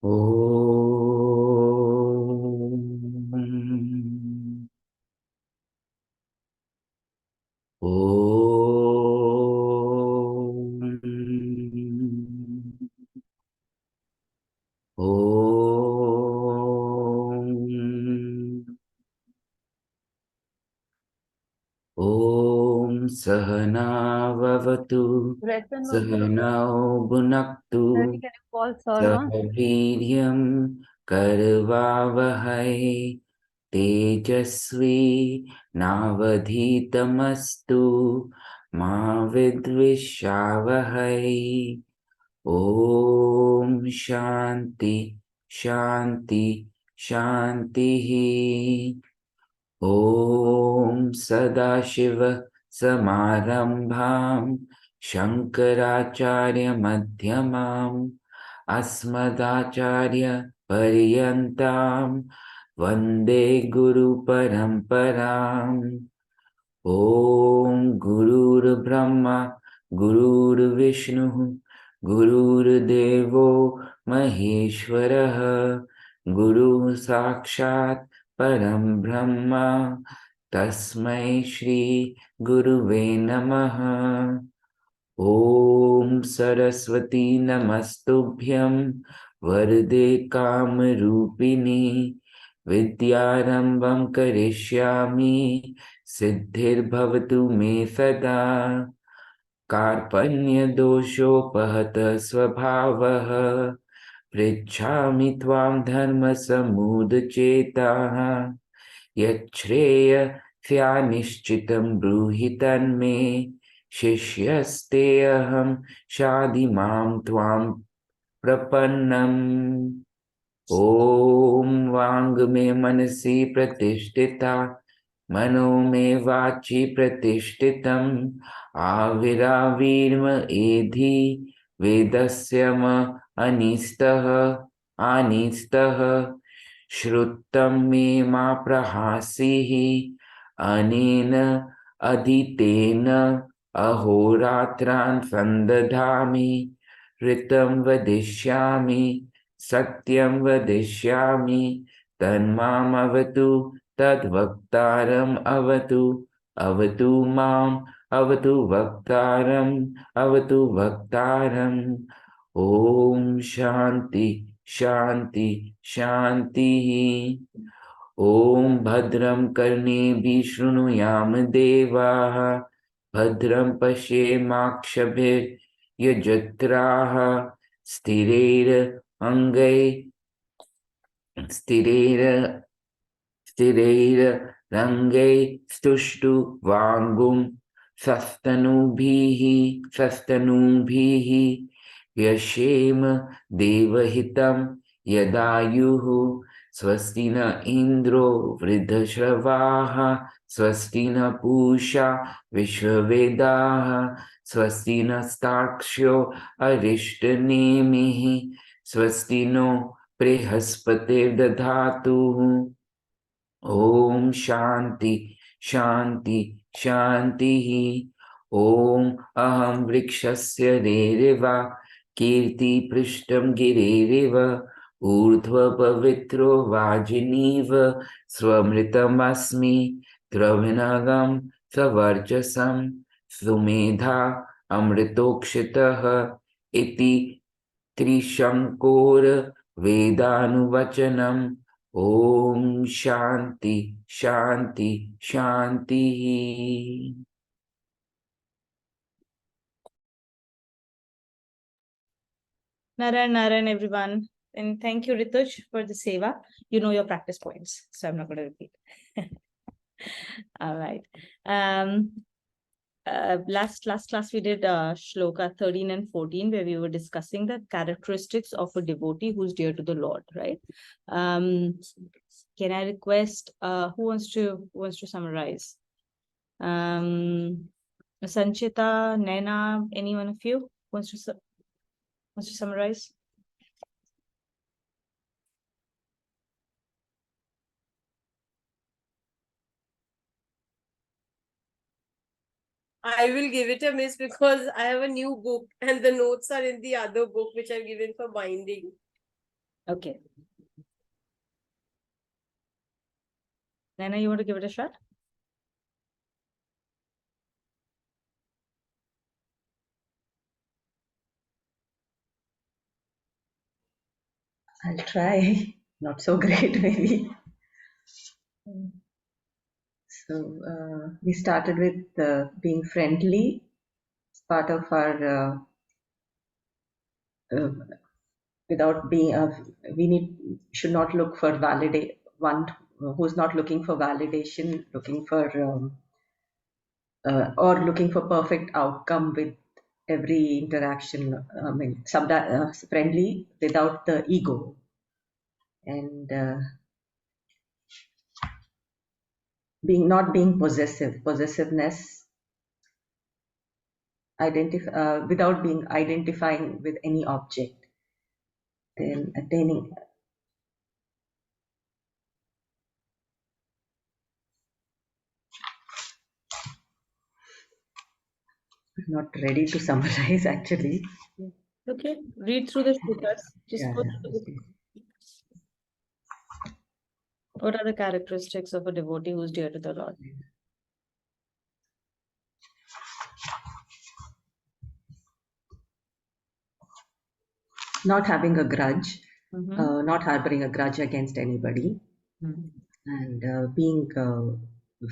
Om. Om. Om. Om Sahana Vavatu Sahanao Bhunaktu Can you call sir on? Sahaviryam Karvavahai Tejasvi Navadhitamastu Ma Vidvishavahai. Om Shanti Shanti Shanti. Om Sadashiva Samarambham Shankaracharya Madhyamam Asmadacharya Paryantam Vande Guru Paramparam. Om Gurur Brahma Gurur Vishnu Gurur Devo Maheshwaraha Guru Sakshat Param Brahma Tasmai Shri Guruve Namaha. Om Saraswati Namastubhyam Varde Kamarupini Vidyarambham Karishyami Siddhir Bhavatu Me Sada Karpanya Doshopahata Svabhavaha Prijhami Tvam Dharma Samudachetaha Yachreya Nishchitam Bruhitan Me Shishyasте aham shadimam tvam prapannam. Om Vang me manasi pratishtita Mano me vachi pratishtitam Aviravirma edhi Vedasyama anistaha anistaha Shruttam me ma prahasihi Anena aditena Ahoratran sandadhami Ritam vadishyami Satyam vadishyami Tanmam avatu Tadvaktaram avatu Avatu mam Avatu vaktaram Avatu vaktaram. Om Shanti Shanti Shanti. Om Bhadram Karne Shrunuyam Devaha Bhadram Pashemakshapir Yajatraha Sthirair Angai Sthirair Sthirair Rangai Stushtu Vangum Sastanubhihi Yashem Devahitam Yadayuhu Swastina Indro Vridhashravaha Swastina Pusha Vishwavedaha Swastina Stakshyo Arishtanemihi Swastino Prehaspate Dadhatu. Om Shanti Shanti Shanti. Om Aham Vrikshasya Dereva Kirti Prishtam Girereva Urdhva Pavitro Vajiniva Swamritam Asmi Travinagam Savarchasam Sumedha Amritokshitaha Iti Trishankor Vedanuvachanam. Om Shanti Shanti Shanti. Narayan, everyone. And thank you, Rituj, for the seva. You know your practice points, so I'm not going to repeat. All right. Last class we did Shloka 13 and 14, where we were discussing the characteristics of a devotee who's dear to the Lord, right? Can I request who wants to summarize? Sanchita, Naina, any one of you wants to summarize? I will give it a miss because I have a new book and the notes are in the other book which I've given for binding. Okay. Naina, you want to give it a shot? I'll try. Not so great, maybe. So we started with being friendly. It's part of our without being should not look for validate one who's not looking for validation, looking for or looking for perfect outcome with every interaction. I mean, friendly without the ego, and not being possessiveness, without being identifying with any object, then attaining. I'm not ready to summarize actually. Okay. Read through the shlokas. Just Yeah, go through the okay. What are the characteristics of a devotee who's dear to the Lord? Not having a grudge, Mm-hmm. not harboring a grudge against anybody, and being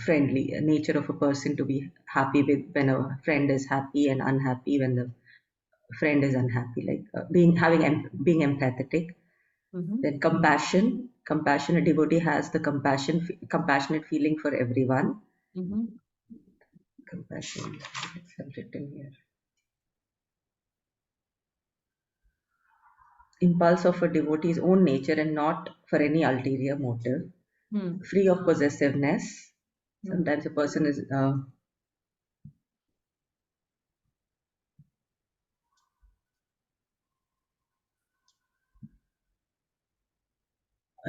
friendly. A nature of a person to be happy with when a friend is happy, and unhappy when the friend is unhappy. Like being empathetic. Mm-hmm. Then compassion. Compassionate devotee has the compassionate feeling for everyone. Mm-hmm. Compassion. It's written here. Impulse of a devotee's own nature and not for any ulterior motive. Hmm. Free of possessiveness. Sometimes a person is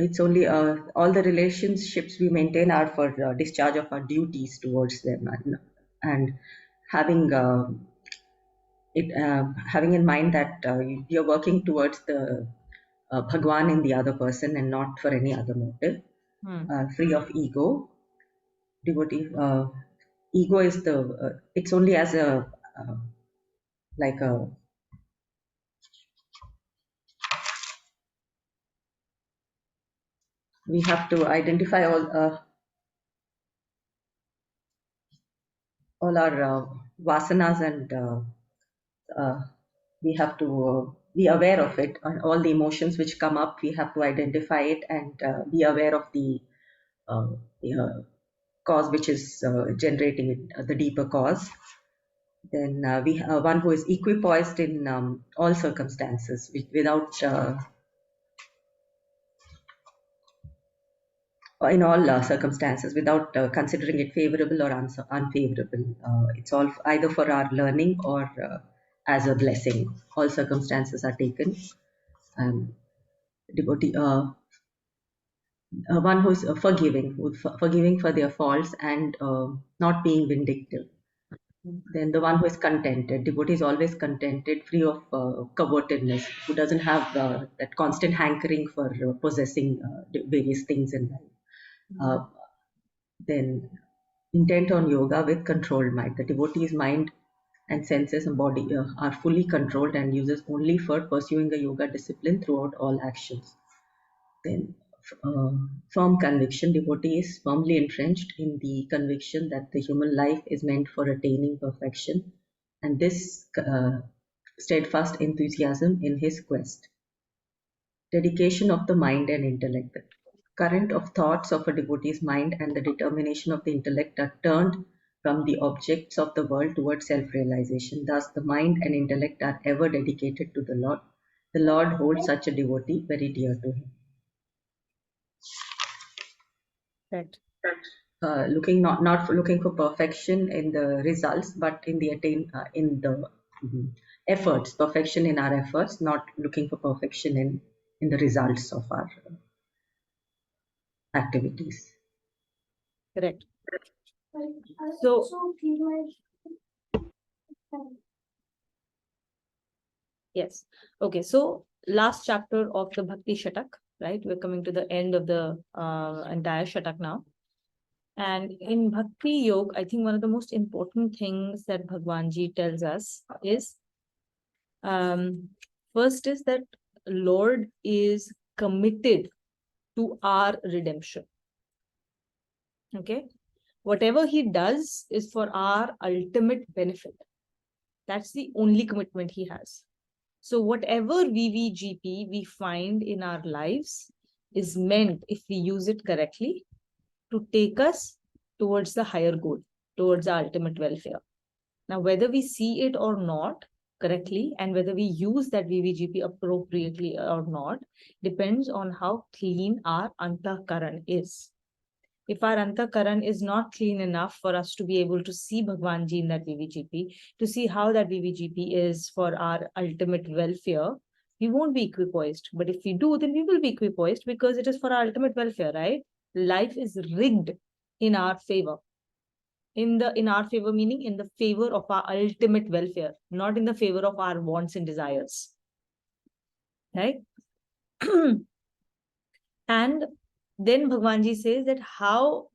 it's only all the relationships we maintain are for discharge of our duties towards them, and having having in mind that you're working towards the Bhagwan in the other person and not for any other motive. Free of ego. Devotee ego is it's only as a like a we have to identify all our vasanas, and uh, we have to be aware of it, and all the emotions which come up we have to identify it, and be aware of uh, cause which is generating it, the deeper cause. Then we one who is equipoised in all circumstances, without in all circumstances, without considering it favorable or unfavorable. It's all either for our learning or as a blessing. All circumstances are taken. Um, devotee, one who is forgiving for their faults, and not being vindictive. Then the one who is contented. Devotee is always contented, free of covetousness, who doesn't have that constant hankering for possessing various things in life. Then intent on yoga with controlled mind. The devotee's mind and senses and body are fully controlled and uses only for pursuing the yoga discipline throughout all actions. Then uh, firm conviction. Devotee is firmly entrenched in the conviction that the human life is meant for attaining perfection, and this steadfast enthusiasm in his quest. Dedication of the mind and intellect. The current of thoughts of a devotee's mind and the determination of the intellect are turned from the objects of the world towards self-realization. Thus, the mind and intellect are ever dedicated to the Lord. The Lord holds such a devotee very dear to him. Right. Looking not for looking for perfection in the results, but in the in the efforts, perfection in our efforts, not looking for perfection in the results of our activities. Correct. So, Yes. Okay. So last chapter of the Bhakti Shatak, right? We're coming to the end of the entire Shatak now. And in Bhakti Yoga, I think one of the most important things that Bhagwan Ji tells us is, first is that Lord is committed to our redemption. Okay. Whatever he does is for our ultimate benefit. That's the only commitment he has. So whatever VVGP we find in our lives is meant, if we use it correctly, to take us towards the higher good, towards the ultimate welfare. Now, whether we see it or not correctly, and whether we use that VVGP appropriately or not, depends on how clean our antakaran is. If our antakaran is not clean enough for us to be able to see Bhagwan Ji in that VVGP, to see how that VVGP is for our ultimate welfare, we won't be equipoised. But if we do, then we will be equipoised because it is for our ultimate welfare, right? Life is rigged in our favor. In our favor, meaning in the favor of our ultimate welfare, not in the favor of our wants and desires. Right? And then Bhagwan Ji says that how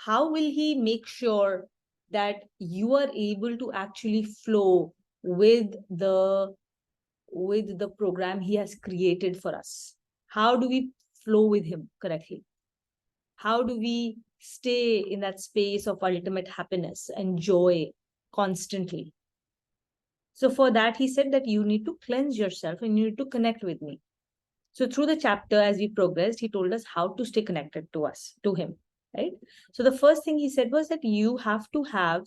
will he make sure that you are able to actually flow with the program he has created for us? How do we flow with him correctly? How do we stay in that space of ultimate happiness and joy constantly? So for that, he said that you need to cleanse yourself and you need to connect with me. So through the chapter, as we progressed, he told us how to stay connected to him, right? So the first thing he said was that you have to have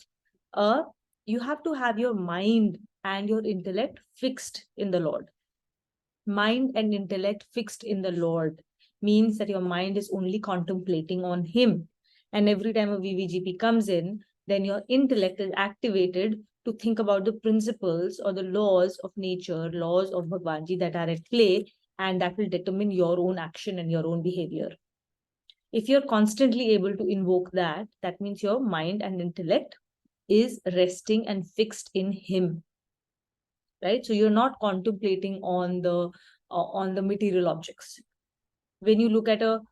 your mind and your intellect fixed in the Lord. Mind and intellect fixed in the Lord means that your mind is only contemplating on him. And every time a VVGP comes in, then your intellect is activated to think about the principles or the laws of nature, laws of Bhagwanji that are at play, and that will determine your own action and your own behavior. If you're constantly able to invoke that, that means your mind and intellect is resting and fixed in him. Right? So you're not contemplating on the material objects. When you look at a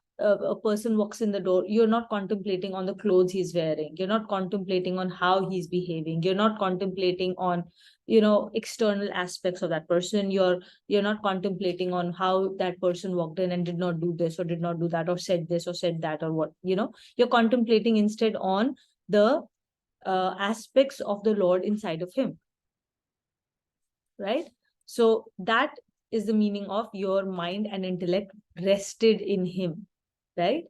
person walks in the door, you're not contemplating on the clothes he's wearing. You're not contemplating on how he's behaving. You're not contemplating on, external aspects of that person. You're not contemplating on how that person walked in and did not do this or did not do that or said this or said that or what, you're contemplating instead on the aspects of the Lord inside of him. Right? So that is the meaning of your mind and intellect rested in him, right?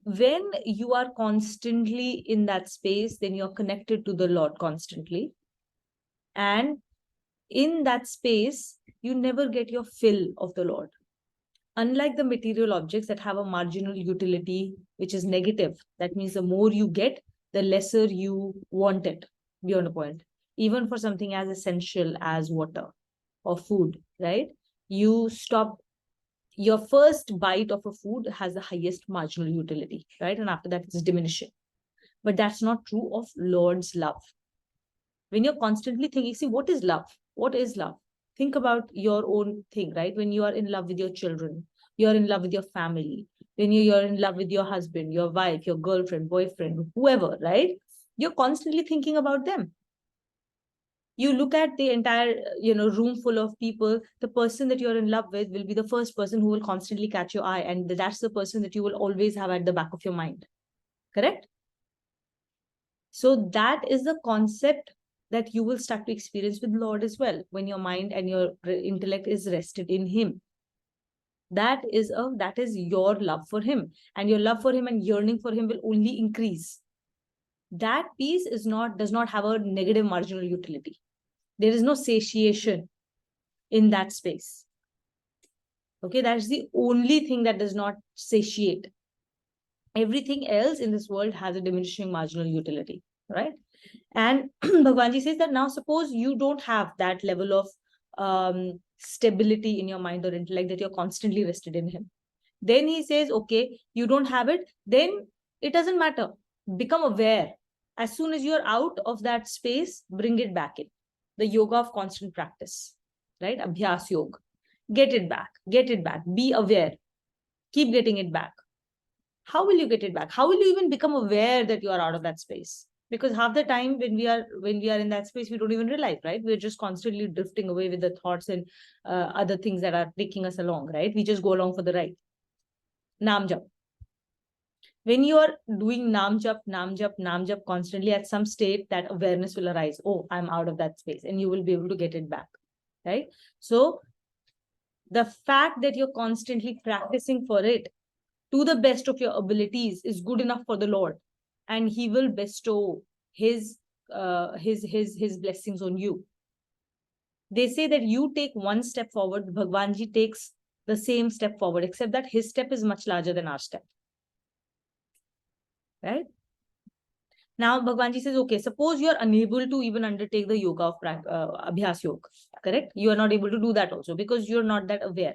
When you are constantly in that space, then you're connected to the Lord constantly. And in that space, you never get your fill of the Lord. Unlike the material objects that have a marginal utility, which is negative, that means the more you get, the lesser you want it beyond a point. Even for something as essential as water or food, right? You stop, your first bite of a food has the highest marginal utility, right? And after that, it's diminishing. But that's not true of Lord's love. When you're constantly thinking, see, what is love? What is love? Think about your own thing, right? When you are in love with your children, you're in love with your family, when you're in love with your husband, your wife, your girlfriend, boyfriend, whoever, right? You're constantly thinking about them. You look at the entire room full of people, the person that you're in love with will be the first person who will constantly catch your eye, and that's the person that you will always have at the back of your mind. Correct? So that is the concept that you will start to experience with Lord as well, when your mind and your intellect is rested in him. That is your love for him, and your love for him and yearning for him will only increase. That piece does not have a negative marginal utility. There is no satiation in that space. Okay, that's the only thing that does not satiate. Everything else in this world has a diminishing marginal utility, right? And Bhagwan Ji says that now suppose you don't have that level of stability in your mind or intellect, that you're constantly rested in him. Then he says, okay, you don't have it, then it doesn't matter. Become aware. As soon as you're out of that space, bring it back in. the yoga of constant practice, right? Abhyas yoga. Get it back, get it back. Be aware. Keep getting it back. How will you get it back? How will you even become aware that you are out of that space? Because half the time when we are in that space, we don't even realize, right? We're just constantly drifting away with the thoughts and other things that are taking us along, right? We just go along for the ride. Naam jap. When you are doing naam jap constantly, at some state that awareness will arise. Oh, I'm out of that space, and you will be able to get it back, right? So the fact that you're constantly practicing for it to the best of your abilities is good enough for the Lord, and He will bestow His blessings on you. They say that you take one step forward, Bhagwan Ji takes the same step forward, except that His step is much larger than our step. Right? Now, Bhagwan Ji says, okay, suppose you are unable to even undertake the yoga of Abhyas Yoga, correct? You are not able to do that also because you're not that aware,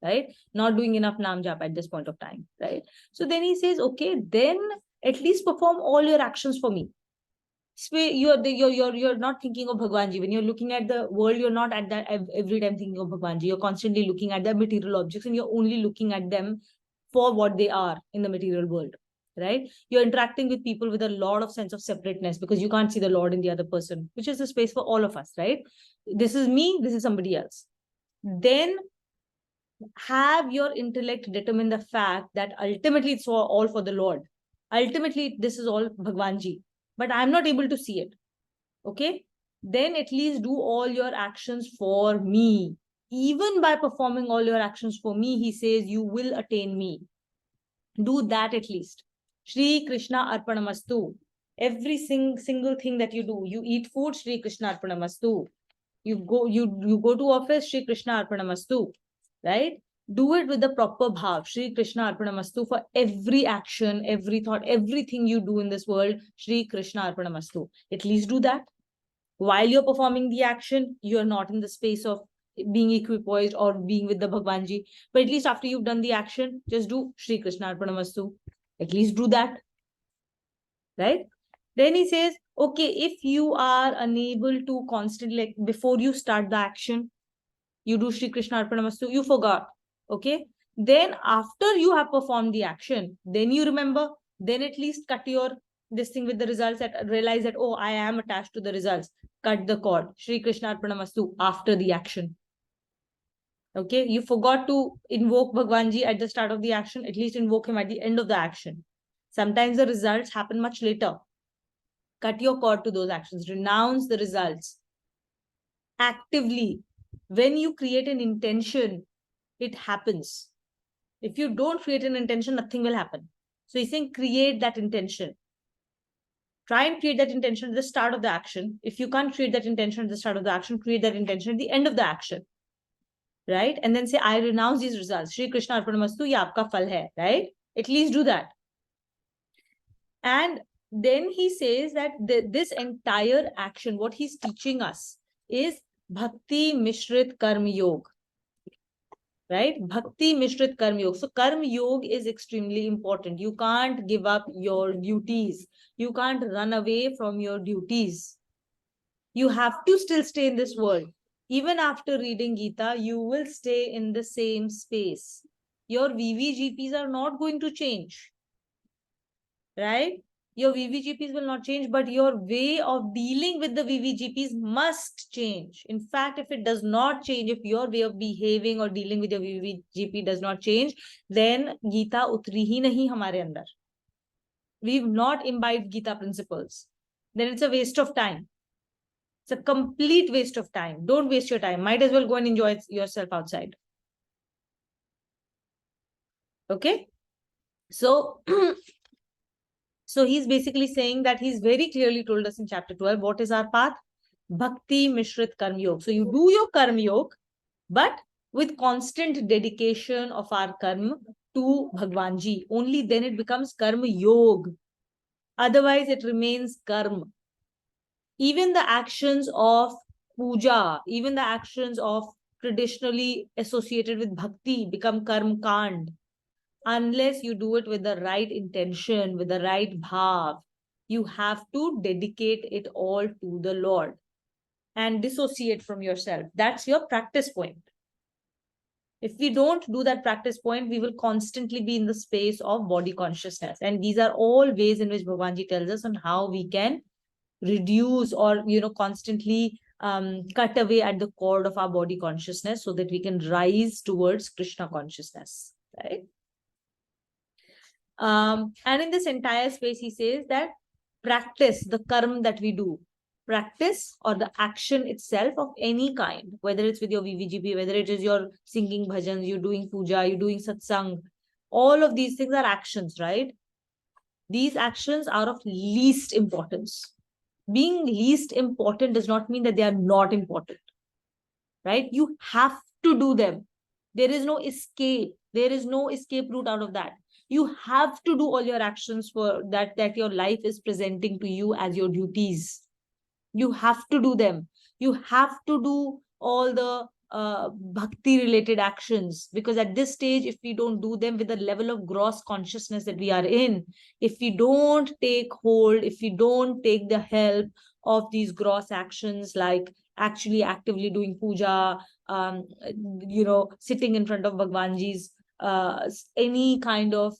right? Not doing enough Naam Jap at this point of time, right? So then he says, okay, then at least perform all your actions for me. So you're not thinking of Bhagwan Ji. When you're looking at the world, you're not at that every time thinking of Bhagwan Ji. You're constantly looking at the material objects and you're only looking at them for what they are in the material world, right? You're interacting with people with a lot of sense of separateness because you can't see the Lord in the other person, which is the space for all of us, right? This is me, this is somebody else. Then have your intellect determine the fact that ultimately it's all for the Lord. Ultimately, this is all Bhagwan Ji, but I'm not able to see it. Okay? Then at least do all your actions for me. Even by performing all your actions for me, he says, you will attain me. Do that at least. Shri Krishna Arpanamastu. Every single thing that you do, you eat food, Shri Krishna Arpanamastu. You go to office, Shri Krishna Arpanamastu. Right? Do it with the proper bhav, Shri Krishna Arpanamastu, for every action, every thought, everything you do in this world, Shri Krishna Arpanamastu. At least do that. While you're performing the action, you're not in the space of being equipoised or being with the Bhagwan Ji. But at least after you've done the action, just do Shri Krishna Arpanamastu. At least do that. Right? Then he says, okay, if you are unable to constantly, like before you start the action, you do Shri Krishna Arpanamastu, you forgot. Okay? Then after you have performed the action, then you remember, then at least cut your this thing with the results and realize that, oh, I am attached to the results. Cut the cord. Shri Krishna Arpanamastu after the action. Okay? You forgot to invoke Bhagwan Ji at the start of the action, at least invoke him at the end of the action. Sometimes the results happen much later. Cut your cord to those actions. Renounce the results. Actively. When you create an intention, it happens. If you don't create an intention, nothing will happen. So he's saying create that intention. Try and create that intention at the start of the action. If you can't create that intention at the start of the action, create that intention at the end of the action. Right? And then say, I renounce these results. Shri Krishna Arpanamastu, ye aapka phal hai. Right? At least do that. And then he says that this entire action, what he's teaching us is Bhakti Mishrit Karma Yoga. Right? Bhakti Mishrit Karma Yoga. So Karma Yoga is extremely important. You can't give up your duties. You can't run away from your duties. You have to still stay in this world. Even after reading Gita, you will stay in the same space. Your VVGPs are not going to change. Right? Your VVGPs will not change, but your way of dealing with the VVGPs must change. In fact, if it does not change, if your way of behaving or dealing with your VVGP does not change, then Gita utri hi nahi hamare andar. We've not imbibed Gita principles. Then it's a waste of time. It's a complete waste of time. Don't waste your time. Might as well go and enjoy yourself outside. Okay? So, so he's basically saying that he's very clearly told us in chapter 12, what is our path? Bhakti Mishrit Karma Yoga. So you do your Karma Yoga, but with constant dedication of our karma to Bhagwan Ji. Only then it becomes Karma Yoga. Otherwise, it remains karma. Even the actions of puja, even the actions of traditionally associated with bhakti become karma kand. Unless you do it with the right intention, with the right bhav, you have to dedicate it all to the Lord. and dissociate from yourself. That's your practice point. If we don't do that practice point, we will constantly be in the space of body consciousness. And these are all ways in which Bhagavanji tells us on how we can reduce or, constantly cut away at the cord of our body consciousness so that we can rise towards Krishna consciousness, right? And in this entire space, he says that practice, the karma that we do, practice or the action itself of any kind, whether it's with your VVGP, whether it is your singing bhajans, you're doing puja, you're doing satsang, all of these things are actions, right? These actions are of least importance. Being least important does not mean that they are not important, right? You have to do them. There is no escape. There is no escape route out of that. You have to do all your actions for that your life is presenting to you as your duties. You have to do them. You have to do all the bhakti related actions, because at this stage, if we don't do them with the level of gross consciousness that we are in, if we don't take hold, if we don't take the help of these gross actions, like actually actively doing puja, sitting in front of Bhagwanji's any kind of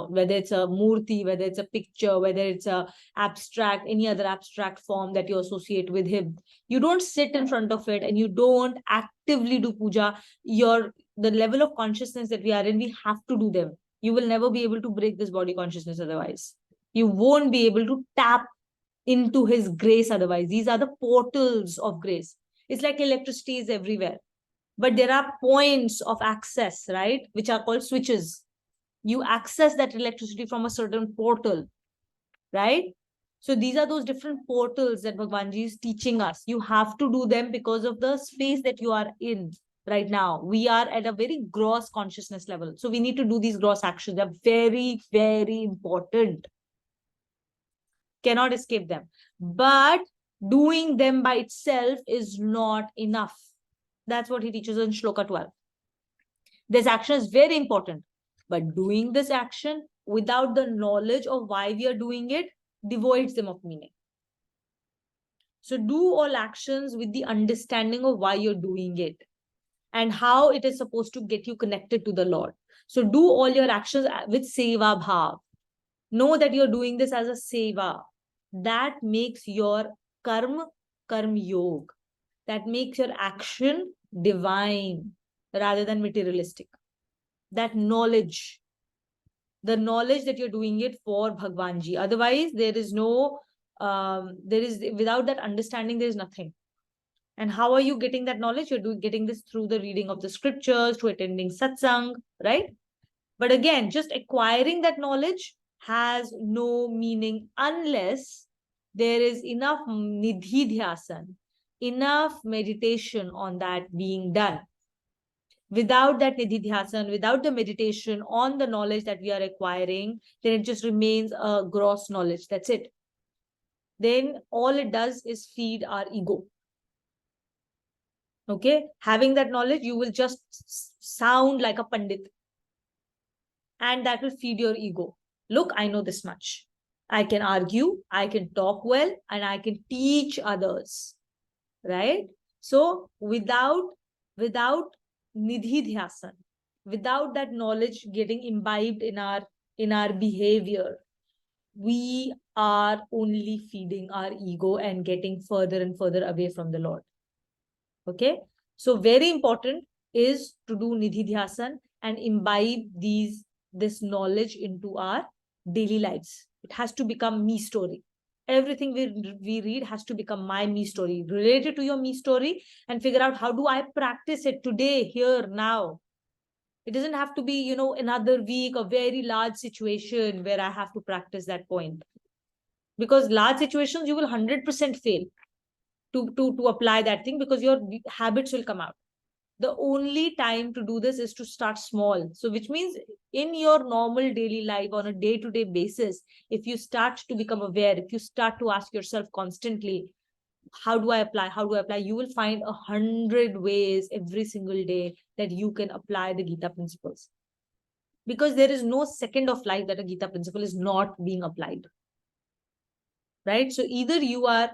whether it's a murti, whether it's a picture, whether it's a abstract, any other abstract form that you associate with him, you don't sit in front of it and you don't actively do puja. The level of consciousness that we are in, we have to do them. You will never be able to break this body consciousness otherwise. You won't be able to tap into his grace otherwise. These are the portals of grace. It's like electricity is everywhere, but there are points of access, right, which are called switches. You access that electricity from a certain portal, right? So these are those different portals that Bhagwanji is teaching us. You have to do them because of the space that you are in right now. We are at a very gross consciousness level. So we need to do these gross actions. They're very, very important. Cannot escape them. But doing them by itself is not enough. That's what he teaches in Shloka 12. This action is very important. But doing this action without the knowledge of why we are doing it devoids them of meaning. So do all actions with the understanding of why you're doing it and how it is supposed to get you connected to the Lord. So do all your actions with seva bhav. Know that you're doing this as a seva. That makes your karma yog. That makes your action divine rather than materialistic. That knowledge, the knowledge that you're doing it for Bhagwanji. Otherwise, there is no, without that understanding, there is nothing. And how are you getting that knowledge? You're getting this through the reading of the scriptures, through attending satsang, right? But again, just acquiring that knowledge has no meaning unless there is enough nidhi dhyasan, enough meditation on that being done. Without that nididhyasan, without the meditation on the knowledge that we are acquiring, then it just remains a gross knowledge. That's it. Then all it does is feed our ego. Okay? Having that knowledge, you will just sound like a pandit. And that will feed your ego. Look, I know this much. I can argue, I can talk well, and I can teach others. Right? So without nidhi dhyasan, without that knowledge getting imbibed in our behavior, we are only feeding our ego and getting further and further away from the Lord. Okay, so very important is to do nidhi dhyasan and imbibe this knowledge into our daily lives. It has to become me story. Everything we read has to become my me story, related to your me story, and figure out how do I practice it today, here, now. It doesn't have to be, another week, a very large situation where I have to practice that point. Because large situations, you will 100% fail to apply that thing, because your habits will come out. The only time to do this is to start small. So which means in your normal daily life on a day-to-day basis, if you start to become aware, if you start to ask yourself constantly, how do I apply? How do I apply? You will find 100 ways every single day that you can apply the Gita principles. Because there is no second of life that a Gita principle is not being applied. right? So either you are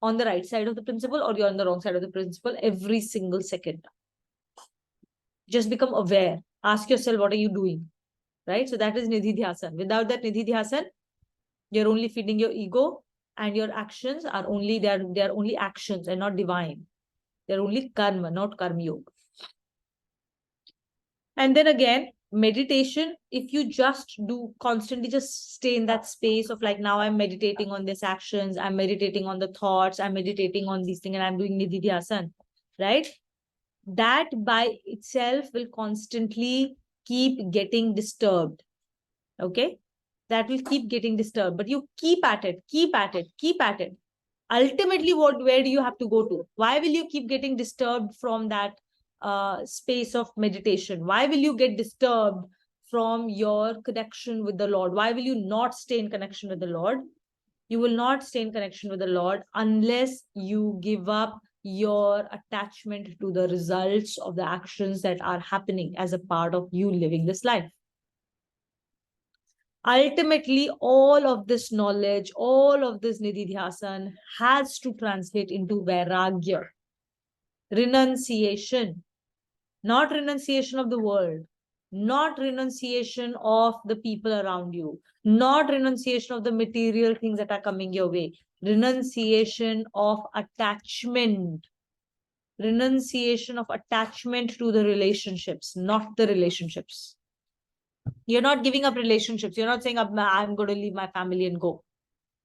on the right side of the principle or you're on the wrong side of the principle every single second. Just become aware. Ask yourself, what are you doing? Right? So that is Nidhi Dhyasan. Without that Nidhi Dhyasan, you're only feeding your ego, and your actions are only, they're only actions and not divine. They're only karma, not karma yoga. And then again, meditation, if you just do constantly, just stay in that space of like, now I'm meditating on these actions, I'm meditating on the thoughts, I'm meditating on these things, and I'm doing Nidhi Dhyasan, right? That by itself will constantly keep getting disturbed. Okay? That will keep getting disturbed. But you keep at it, keep at it, keep at it. Ultimately, where do you have to go to? Why will you keep getting disturbed from that space of meditation? Why will you get disturbed from your connection with the Lord? Why will you not stay in connection with the Lord? You will not stay in connection with the Lord unless you give up your attachment to the results of the actions that are happening as a part of you living this life. Ultimately, all of this knowledge, all of this Nidhi Dhyasan has to translate into Vairagya, renunciation, not renunciation of the world, not renunciation of the people around you, not renunciation of the material things that are coming your way, renunciation of attachment, renunciation of attachment to the relationships, not the relationships. You're not giving up relationships. You're not saying, I'm going to leave my family and go.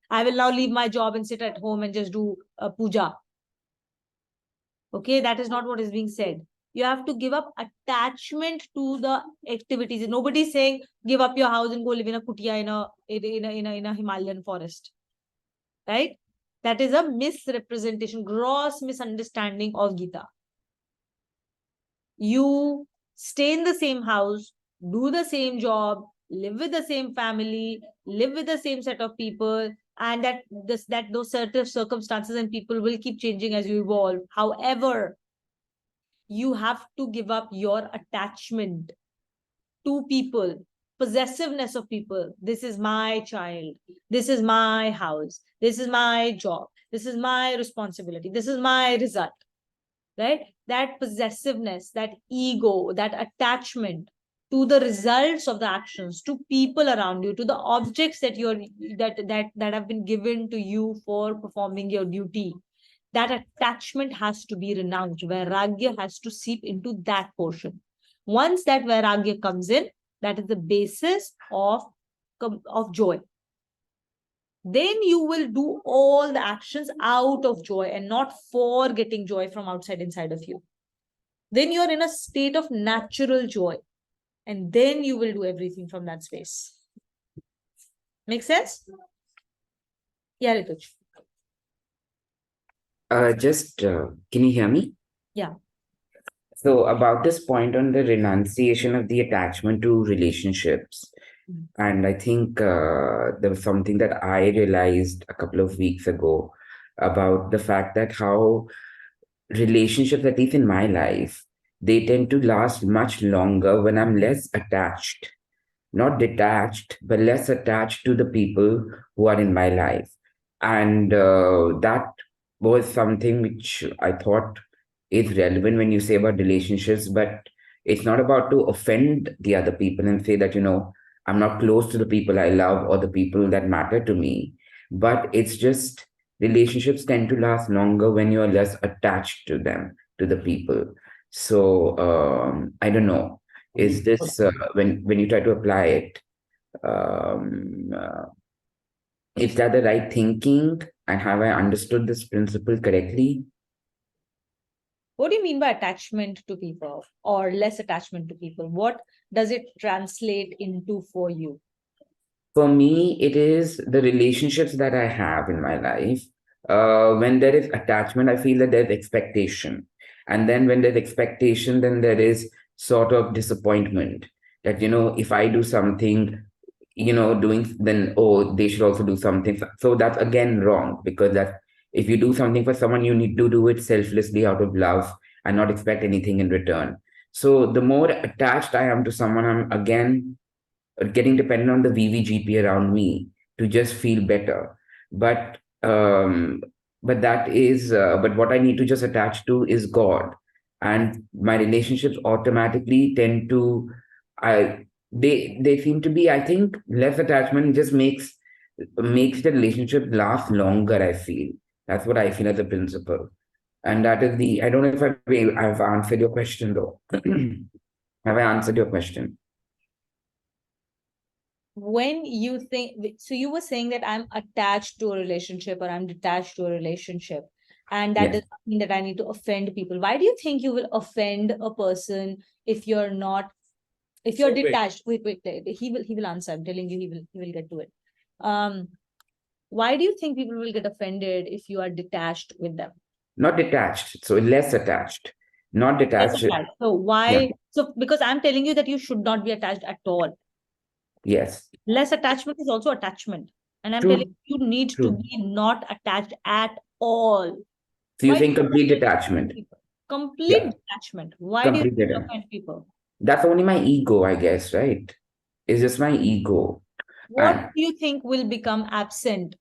I will now leave my job and sit at home and just do puja. Okay, that is not what is being said. You have to give up attachment to the activities. Nobody's saying give up your house and go live in a kutia in a Himalayan forest. Right? That is a misrepresentation, gross misunderstanding of Gita. You stay in the same house, do the same job, live with the same family, live with the same set of people, and those certain circumstances and people will keep changing as you evolve. However, you have to give up your attachment to people, possessiveness of people. This is my child, this is my house, this is my job, this is my responsibility, this is my result. Right? That possessiveness, that ego, that attachment to the results of the actions, to people around you, to the objects that that have been given to you for performing your duty. That attachment has to be renounced. Vairagya has to seep into that portion. Once that vairagya comes in, that is the basis of joy. Then you will do all the actions out of joy and not for getting joy from outside inside of you. Then you're in a state of natural joy. And then you will do everything from that space. Make sense? Yeah, Rituj. Can you hear me? Yeah. So about this point on the renunciation of the attachment to relationships, and I think there was something that I realized a couple of weeks ago about the fact that how relationships, at least in my life, they tend to last much longer when I'm less attached, not detached, but less attached to the people who are in my life. And that was something which I thought is relevant when you say about relationships, but it's not about to offend the other people and say that, I'm not close to the people I love or the people that matter to me. But it's just relationships tend to last longer when you're less attached to them, to the people. So I don't know. Is this when you try to apply it? Um, uh, is that the right thinking? And have I understood this principle correctly? What do you mean by attachment to people or less attachment to people? What does it translate into for you? For me, it is the relationships that I have in my life. When there is attachment, I feel that there's expectation. And then when there's expectation, then there is sort of disappointment that, if I do something, doing, then, oh, they should also do something. So that's again wrong, because that if you do something for someone, you need to do it selflessly out of love and not expect anything in return. So the more attached I am to someone, I'm again getting dependent on the VVGP around me to just feel better. but that is but what I need to just attach to is God, and my relationships automatically tend to, I they seem to be, I think, less attachment just makes the relationship last longer. I feel that's what I feel as a principle, and that is the, I don't know if I've answered your question though. Have I answered your question? When you think, so you were saying that I'm attached to a relationship or I'm detached to a relationship, and that Yes. doesn't mean that I need to offend people. Why do you think you will offend a person if you're not, if you're detached? Wait, he will answer. I'm telling you, he will get to it. Why do you think people will get offended if you are detached with them? Not detached, so less attached. Not Less detached. attached. So why? Yeah. So because I'm telling you that you should not be attached at all. Yes. Less attachment is also attachment. And I'm telling True. you, you need to True. be not attached at all. So you're Why do saying you complete think you'll detachment. offend people? Complete Yeah. detachment. Why do you Complete think you'll detachment. offend people? That's only my ego, I guess, right? It's just my ego. What And do you think will become absent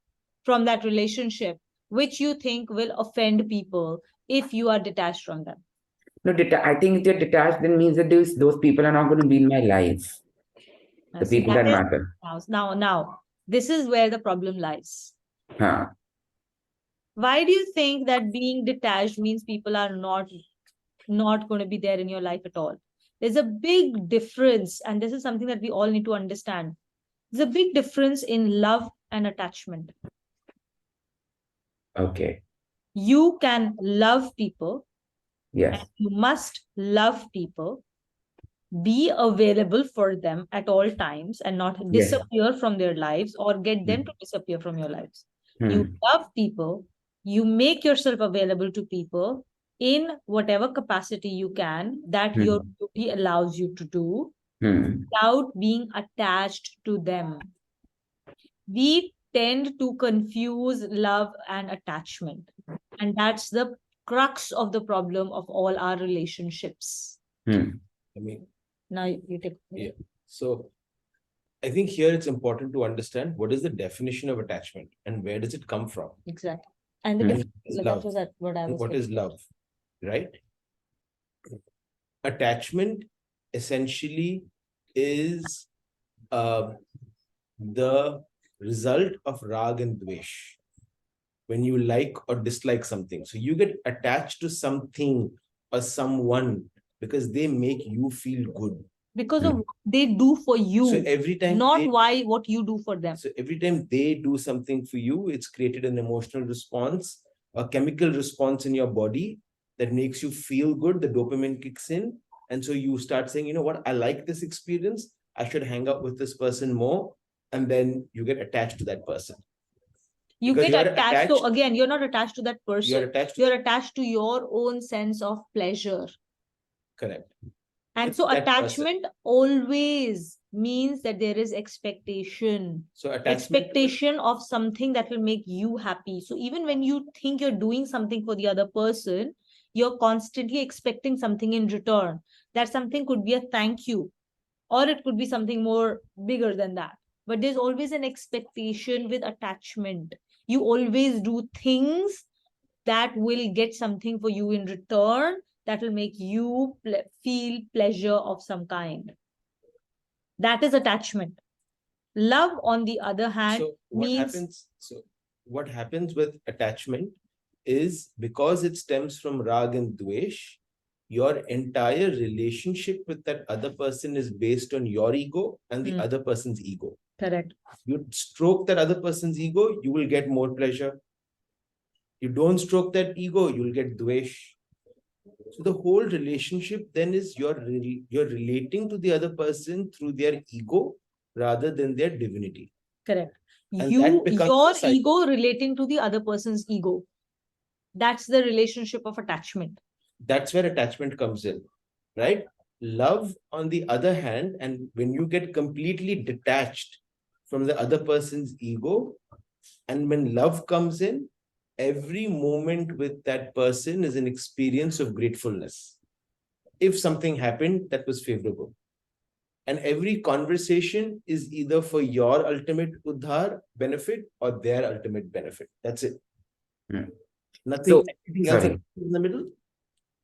from that relationship, which you think will offend people if you are detached from them? no, I think if you're detached, then means that those people are not going to be in my life. The So people that that is matter. now, this is where the problem lies. Huh. Why do you think that being detached means people are not going to be there in your life at all? There's a big difference, and this is something that we all need to understand. There's a big difference in love and attachment. Okay. You can love people, and Yes. you must love people, be available for them at all times, and not Yes. disappear from their lives or get them to Hmm. disappear from your lives. You Hmm. love people, you make yourself available to people in whatever capacity you can, that your Hmm. duty allows you to do, Hmm. without being attached to them. We tend to confuse love and attachment, and that's the crux of the problem of all our relationships. Hmm. I mean, Now you take. yeah. So I think here it's important to understand what is the definition of attachment and where does it come from? Exactly. And the Hmm. difference, Is that love. was what I And was what getting. is love, right? Attachment essentially is the result of rag and dvesh. When you like or dislike something, so you get attached to something or someone because they make you feel good. Because of what they do for you, So every time not they, why what you do for them. so every time they do something for you, it's created an emotional response, a chemical response in your body that makes you feel good. The dopamine kicks in, and so you start saying, you know what, I like this experience, I should hang out with this person more, and then you get attached to that person. You Because get you're attached. So attached, again, you're not attached to that person. you're attached to, You're attached to your own sense of pleasure. correct. And With so that person. attachment always means that there is expectation. So attachment, Expectation of something that will make you happy. So even when you think you're doing something for the other person, you're constantly expecting something in return. That something could be a thank you, or it could be something more bigger than that. But there's always an expectation with attachment. You always do things that will get something for you in return, that will make you feel pleasure of some kind. That is attachment. Love, on the other hand, so what means happens, so what happens with attachment is, because it stems from rag and dvesh, your entire relationship with that other person is based on your ego and the other person's ego. correct. You stroke that other person's ego, you will get more pleasure. You don't stroke that ego, you'll get dvesh. So the whole relationship then is you're relating to the other person through their ego rather than their divinity. Correct. And that becomes Your a cycle. ego relating to the other person's ego. That's the relationship of attachment. That's where attachment comes in, right? Love, on the other hand, and when you get completely detached from the other person's ego, and when love comes in, every moment with that person is an experience of gratefulness. If something happened that was favorable, And every conversation is either for your ultimate uddhar benefit or their ultimate benefit. That's it. Hmm. Nothing, So, anything else sorry. in the middle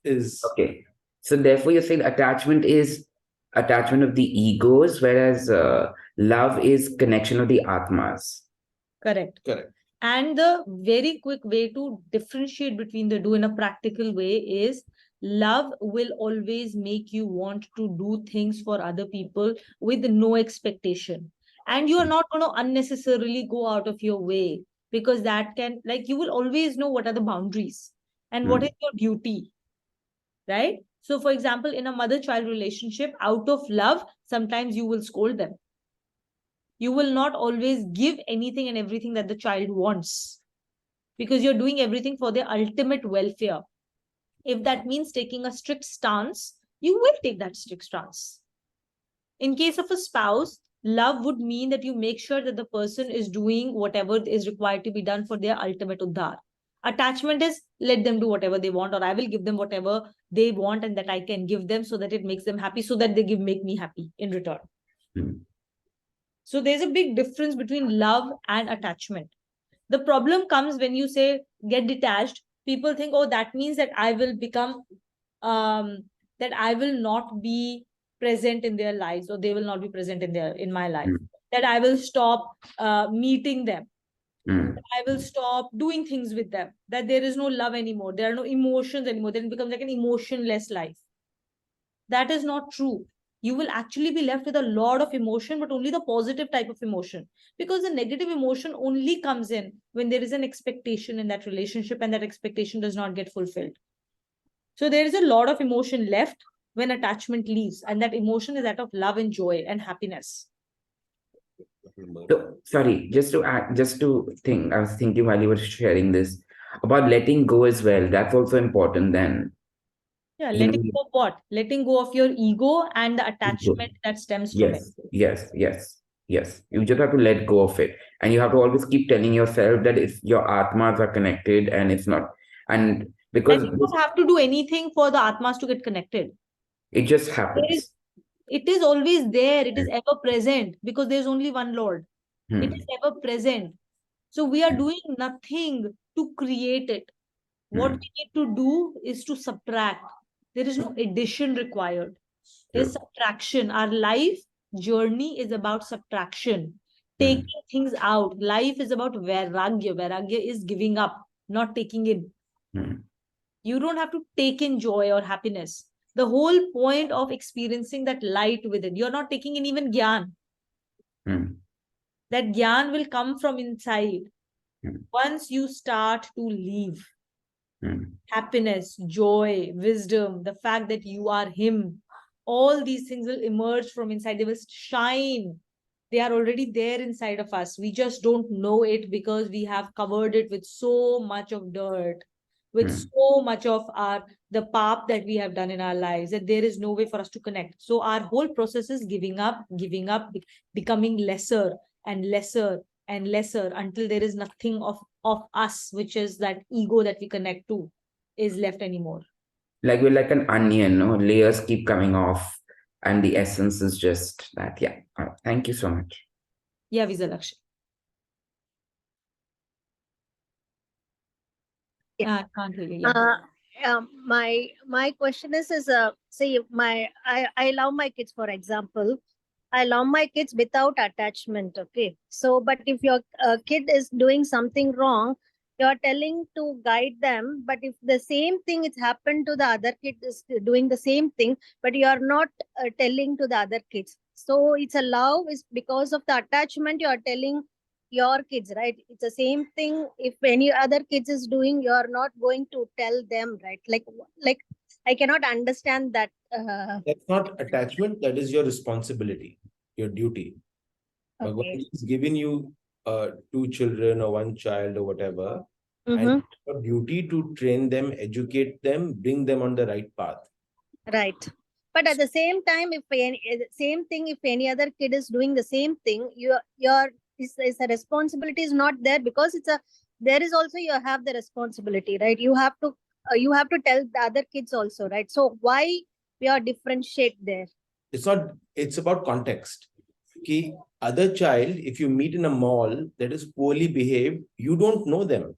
is Okay. So therefore, you're saying attachment is attachment of the egos, whereas love is connection of the atmas. Correct. correct. And the very quick way to differentiate between the two in a practical way is love will always make you want to do things for other people with no expectation. And you are not going to unnecessarily go out of your way, because that can, like, you will always know what are the boundaries and what Hmm. is your duty, right? So, for example, in a mother child relationship, out of love, sometimes you will scold them. You will not always give anything and everything that the child wants, because you're doing everything for their ultimate welfare. If that means taking a strict stance, you will take that strict stance. In case of a spouse, love would mean that you make sure that the person is doing whatever is required to be done for their ultimate uddhar. Attachment is let them do whatever they want, or I will give them whatever they want and that I can give them, so that it makes them happy, so that they make me happy in return. Hmm. So there's a big difference between love and attachment. The problem comes when you say get detached. People think, oh, that means that I will become, that I will not be present in their lives, or they will not be present in my life. Hmm. That I will stop meeting them. Hmm. I will stop doing things with them. That there is no love anymore. There are no emotions anymore. Then it becomes like an emotionless life. That is not true. You will actually be left with a lot of emotion, but only the positive type of emotion. Because the negative emotion only comes in when there is an expectation in that relationship and that expectation does not get fulfilled. So there is a lot of emotion left when attachment leaves, and that emotion is that of love and joy and happiness. So, sorry, just to think, I was thinking while you were sharing this about letting go as well. That's also important then. Yeah, You letting know, go of what? Letting go of your ego and the ego. attachment that stems from it. Yes. You just have to let go of it. And you have to always keep telling yourself that if your atmas are connected and it's not. And And because you don't have to do anything for the atmas to get connected. it just There is, happens. it is always there. It is ever present, because there's only one Lord. It Hmm. is ever present. So we are doing nothing to create it. What Hmm. we need to do is to subtract. There is no addition required. There's True. subtraction. Our life journey is about subtraction, Hmm. taking things out. Life is about vairagya. Vairagya is giving up, not taking in. Hmm. You don't have to take in joy or happiness. The whole point of experiencing that light within, you're not taking in even gyan. Hmm. That gyan will come from inside. Hmm. Once you start to leave, Hmm. happiness, joy, wisdom, the fact that you are him, all these things will emerge from inside. They will shine. They are already there inside of us. We just don't know it because we have covered it with so much of dirt, with Hmm. so much of the path that we have done in our lives, that there is no way for us to connect. So our whole process is giving up, becoming lesser and lesser and lesser until there is nothing of us, which is that ego that we connect to, is left anymore. Like we're like an onion, no? Layers keep coming off, and the essence is just that. Yeah. Thank you so much. Yeah, Visalakshmi. Yeah. I can't hear you. Yeah. My question is say I love my kids, for example. I love my kids without attachment. Okay, so but if your kid is doing something wrong, you are telling to guide them. But if the same thing is happened to the other kid is doing the same thing, but you are not telling to the other kids, so it's a love is because of the attachment you are telling your kids, right? It's the same thing. If any other kids is doing, you're not going to tell them, right? Like I cannot understand that. That's not attachment, that is your responsibility, your duty. Bhagwan Okay. has given you two children or one child or whatever, and Mm-hmm. your duty to train them, educate them, bring them on the right path. Right. But at the same time, if any same thing, if any other kid is doing the same thing, your is a responsibility is not there, because it's a there is also you have the responsibility, right? You have to tell the other kids also, right? So why we are differentiate there? it's about context. Okay, other child, if you meet in a mall that is poorly behaved, you don't know them.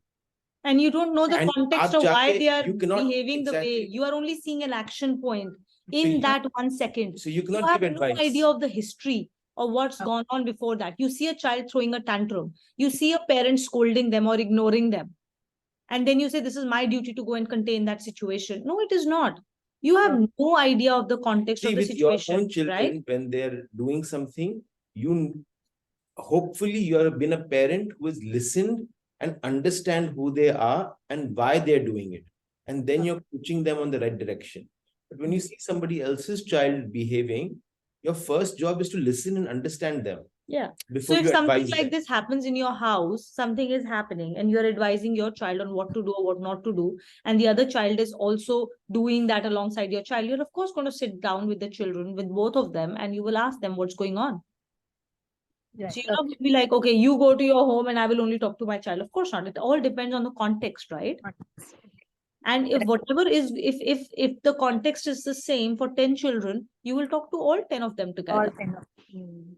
And you don't know the And context aap of why jaake they are you cannot behaving the way. exactly. You are only seeing an action point So in you- that 1 second. So you You cannot have give no advice. idea of the history or what's gone on before that. You see a child throwing a tantrum. You see a parent scolding them or ignoring them. And then you say, this is my duty to go and contain that situation. No, it is not. You have no idea of the context See, of the with your situation, own children, right? when they're doing something, you hopefully you have been a parent who has listened and understand who they are and why they're doing it. And then you're pushing them on the right direction. But when you see somebody else's child behaving, your first job is to listen and understand them Yeah. So before if you something advise like them. this happens in your house, something is happening and you're advising your child on what to do or what not to do, and the other child is also doing that alongside your child, you're of course going to sit down with the children, with both of them, and you will ask them what's going on. Right. So you're not going to be like, okay, you go to your home and I will only talk to my child. Of course not. It all depends on the context, right? And if whatever is, if the context is the same for 10 children, you will talk to all 10 of them together. All kind of.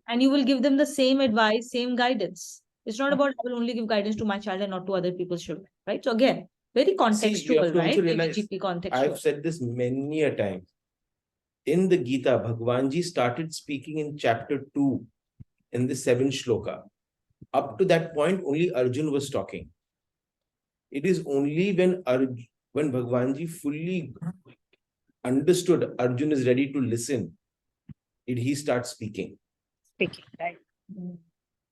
And you will give them the same advice, same guidance. It's not about I will only give guidance to my child and not to other people's children, right? So again, very See, you have contextual, to right? also realize, BBGP contextual. I've said this many a time. In the Gita, Bhagwanji started speaking in chapter 2 in the 7th shloka. Up to that point, only Arjun was talking. It is only when Bhagwanji fully understood Arjun is ready to listen, did he start speaking. Speaking, right?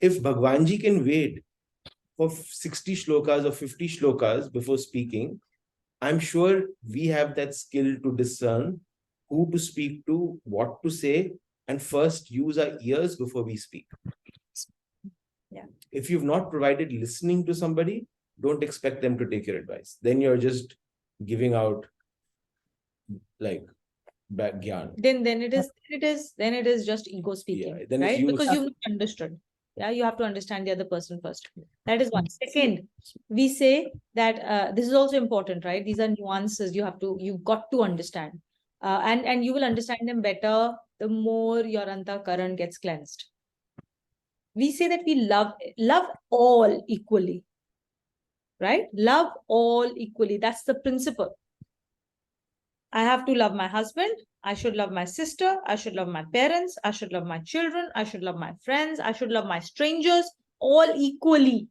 If Bhagwanji can wait for 60 shlokas or 50 shlokas before speaking, I'm sure we have that skill to discern who to speak to, what to say, and first use our ears before we speak. Yeah. If you've not provided listening to somebody, don't expect them to take your advice. Then you're just giving out like bad gyan. Then it is just ego speaking, then it's right? you- Because you've not understood. Yeah, you have to understand the other person first. That is one. Second, we say that this is also important, right? These are nuances you've got to understand. And you will understand them better the more your antakaran gets cleansed. We say that we love all equally, right? Love all equally. That's the principle. I have to love my husband. I should love my sister. I should love my parents. I should love my children. I should love my friends. I should love my strangers, all equally.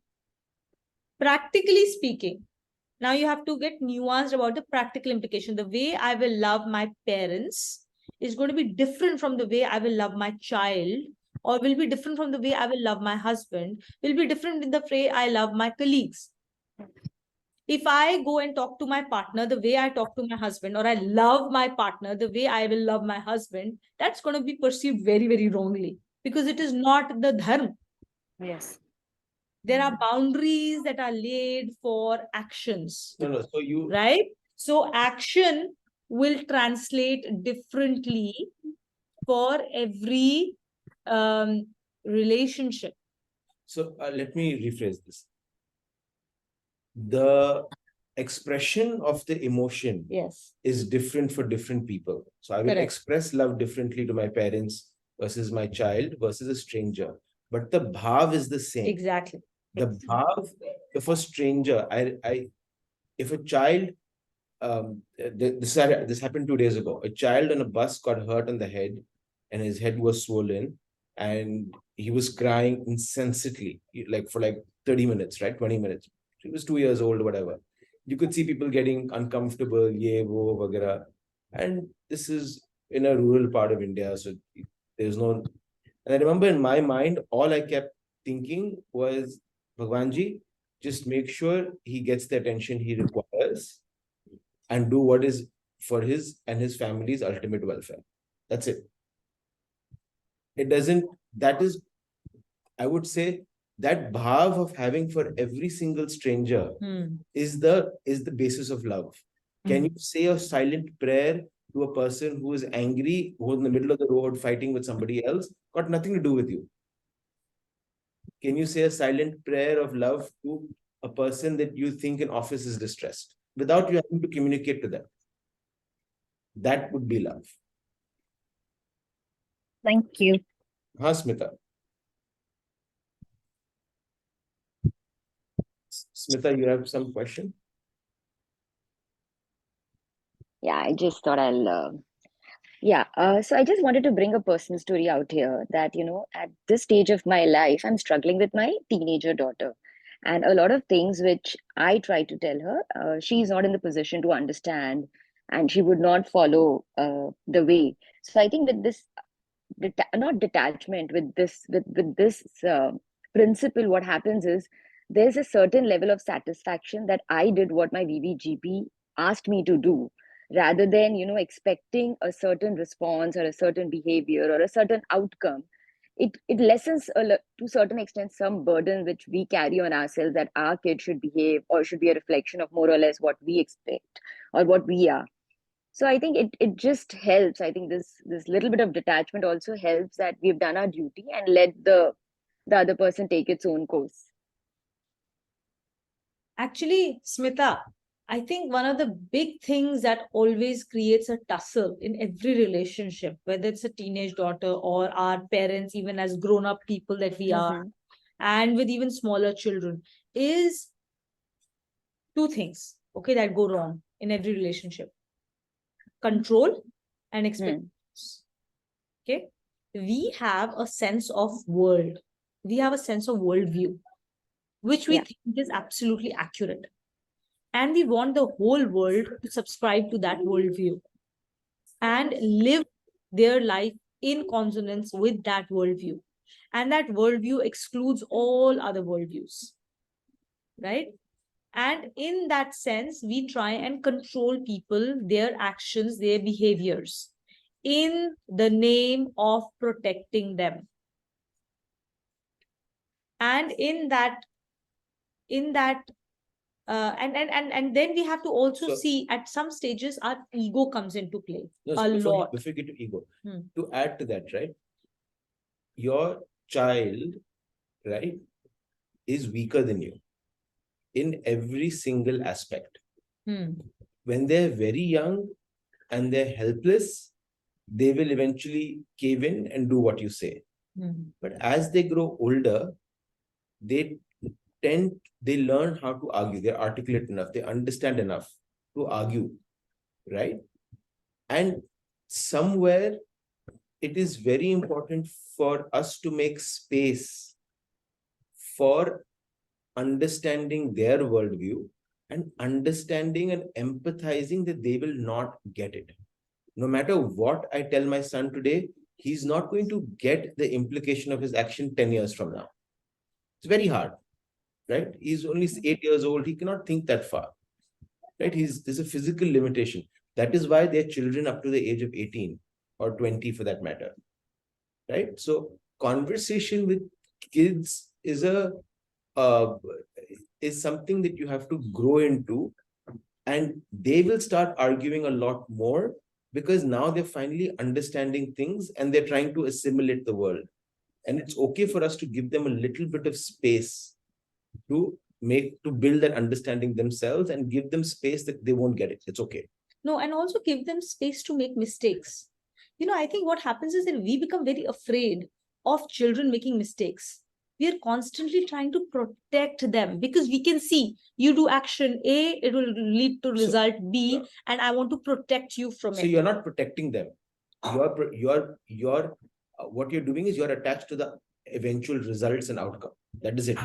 Practically speaking. Now you have to get nuanced about the practical implication. The way I will love my parents is going to be different from the way I will love my child, or will be different from the way I will love my husband, will be different in the way I love my colleagues. If I go and talk to my partner the way I talk to my husband, or I love my partner the way I will love my husband, that's going to be perceived very, very wrongly, because it is not the dharma. Yes. There are boundaries that are laid for actions. No, so you right? So action will translate differently for every relationship. So let me rephrase this. The expression of the emotion Yes. is different for different people. So I will Correct. express love differently to my parents versus my child versus a stranger. But the bhav is the same. Exactly. The bhav, if a stranger, if a child, this happened 2 days ago. A child on a bus got hurt on the head, and his head was swollen, and he was crying incessantly, like for like 30 minutes, right? 20 minutes. He was 2 years old, whatever. You could see people getting uncomfortable, ye, wo, vagara. And this is in a rural part of India, so there's no. And I remember in my mind, all I kept thinking was, Bhagwanji, just make sure he gets the attention he requires and do what is for his and his family's ultimate welfare. That's it. It doesn't, that is, I would say, that bhav of having for every single stranger is the basis of love. Can you say a silent prayer to a person who is angry, who's in the middle of the road fighting with somebody else? Got nothing to do with you. Can you say a silent prayer of love to a person that you think in office is distressed without you having to communicate to them? That would be love. Thank you. Smita. Smita, you have some question? Yeah, I just thought so I just wanted to bring a personal story out here that, at this stage of my life, I'm struggling with my teenager daughter. And a lot of things which I try to tell her, she's not in the position to understand and she would not follow the way. So I think with this not detachment with this principle, what happens is there's a certain level of satisfaction that I did what my VVGP asked me to do, rather than expecting a certain response or a certain behavior or a certain outcome. It lessens to a certain extent some burden which we carry on ourselves, that our kid should behave or should be a reflection of more or less what we expect or what we are. So I think it just helps. I think this little bit of detachment also helps, that we've done our duty and let the other person take its own course. Actually, Smita, I think one of the big things that always creates a tussle in every relationship, whether it's a teenage daughter or our parents, even as grown-up people that we are, and with even smaller children, is two things, okay, that go wrong in every relationship: control and expectations. Okay, we have a sense of world, we have a sense of worldview, which we think is absolutely accurate, and we want the whole world to subscribe to that worldview and live their life in consonance with that worldview, and that worldview excludes all other worldviews, right? And in that sense, we try and control people, their actions, their behaviors, in the name of protecting them. And in that and then we have to also see at some stages our ego comes into play a lot. Before you get to ego, to add to that, right? Your child, right, is weaker than you in every single aspect. When they're very young and they're helpless, they will eventually cave in and do what you say. But as they grow older, they learn how to argue. They're articulate enough, they understand enough to argue, right? And somewhere it is very important for us to make space for understanding their worldview and understanding and empathizing that they will not get it. No matter what I tell my son today, he's not going to get the implication of his action 10 years from now. It's very hard, right? He's only 8 years old. He cannot think that far, right? There's a physical limitation. That is why they're children up to the age of 18 or 20 for that matter, right? So conversation with kids is something that you have to grow into, and they will start arguing a lot more because now they're finally understanding things and they're trying to assimilate the world. And it's okay for us to give them a little bit of space to build that understanding themselves, and give them space that they won't get it. It's okay. No, and also give them space to make mistakes. I think what happens is that we become very afraid of children making mistakes. We are constantly trying to protect them because we can see you do action A, it will lead to result B, and I want to protect you from it. So you're not protecting them. You're what you're doing is you're attached to the eventual results and outcome. That is it.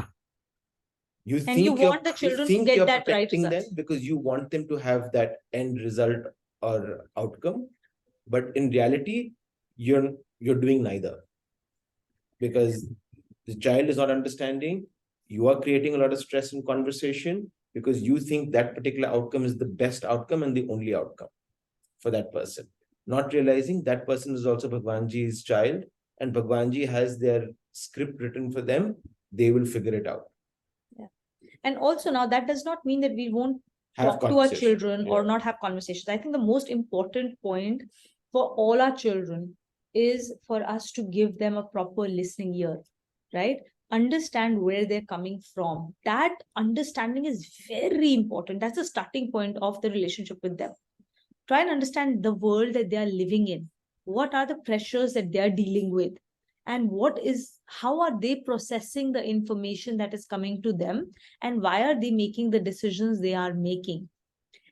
You want the children to get that right result, them because you want them to have that end result or outcome, but in reality, you're doing neither, because the child is not understanding. You are creating a lot of stress in conversation because you think that particular outcome is the best outcome and the only outcome for that person, not realizing that person is also Bhagwanji's child, and Bhagwanji has their script written for them. They will figure it out. And also, now that does not mean that we won't talk to our children or not have conversations. I think the most important point for all our children is for us to give them a proper listening ear, right? Understand where they're coming from. That understanding is very important. That's the starting point of the relationship with them. Try and understand the world that they are living in. what are the pressures that they're dealing with, and how are they processing the information that is coming to them, and why are they making the decisions they are making.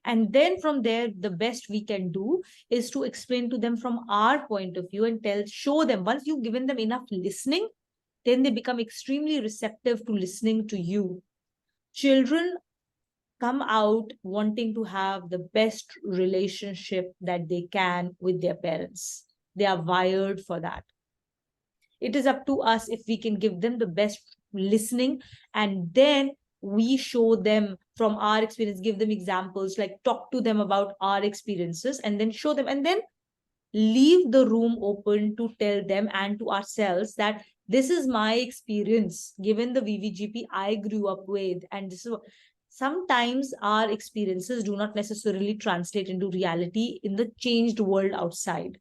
And then from there, the best we can do is to explain to them from our point of view and show them, once you've given them enough listening, then they become extremely receptive to listening to you. Children come out wanting to have the best relationship that they can with their parents. They are wired for that. It is up to us if we can give them the best listening, and then we show them from our experience, give them examples, like talk to them about our experiences, and then show them, and then leave the room open to tell them and to ourselves that this is my experience given the VVGP I grew up with, and this is sometimes our experiences do not necessarily translate into reality in the changed world outside.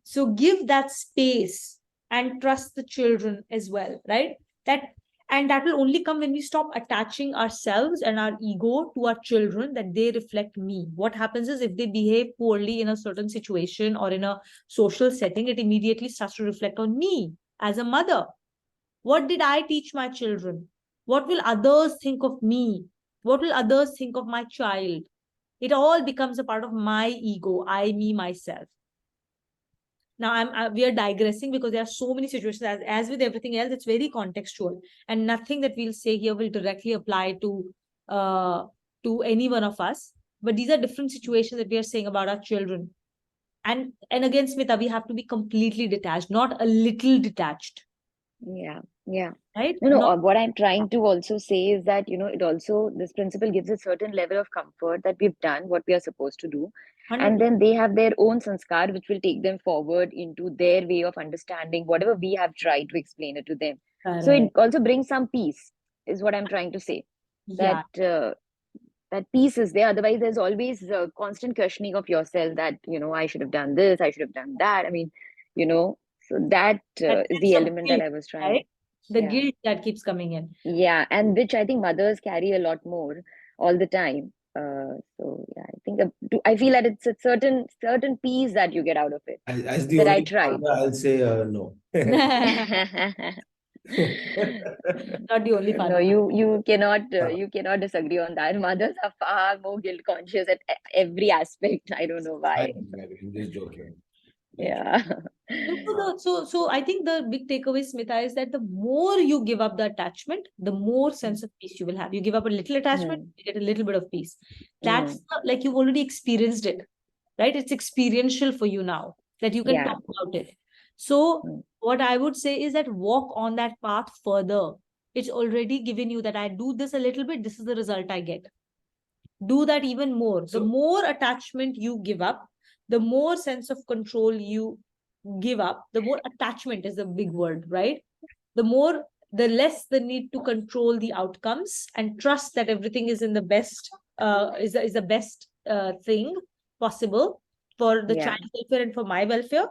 So give that space and trust the children as well, right? And that will only come when we stop attaching ourselves and our ego to our children, that they reflect me. What happens is, if they behave poorly in a certain situation or in a social setting, it immediately starts to reflect on me as a mother. What did I teach my children? What will others think of me? What will others think of my child? It all becomes a part of my ego, I, me, myself. Now we are digressing because there are so many situations. As with everything else, it's very contextual, and nothing that we'll say here will directly apply to any one of us. But these are different situations that we are saying about our children. And again, Smita, we have to be completely detached, not a little detached. Yeah, yeah. Right? What I'm trying to also say is that, it also, this principle gives a certain level of comfort that we've done what we are supposed to do. 100%. And then they have their own sanskar, which will take them forward into their way of understanding whatever we have tried to explain it to them. So it also brings some peace, is what I'm trying to say. Yeah. That peace is there. Otherwise, there's always a constant questioning of yourself that, I should have done this, I should have done that. I mean, so that is the element that I was trying. Right? The Yeah. guilt that keeps coming in. Yeah, and which I think mothers carry a lot more all the time. So yeah, I think I feel that it's a certain peace that you get out of it. As the That I only tried. father, I'll say no. Not the only father. No, you cannot disagree on that. Mothers are far more guilt conscious at every aspect. I don't know why. I'm just joking. Yeah. So I think the big takeaway, Smita, is that the more you give up the attachment, the more sense of peace you will have. You give up a little attachment, you get a little bit of peace. That's like you've already experienced it, right? It's experiential for you now that you can talk about it. So what I would say is that walk on that path further. It's already given you that I do this a little bit, this is the result I get. Do that even more. The more attachment you give up, the more sense of control you give up, the more attachment is a big word, right? The less the need to control the outcomes and trust that everything is in the best, is the best thing possible for the child's welfare and for my welfare.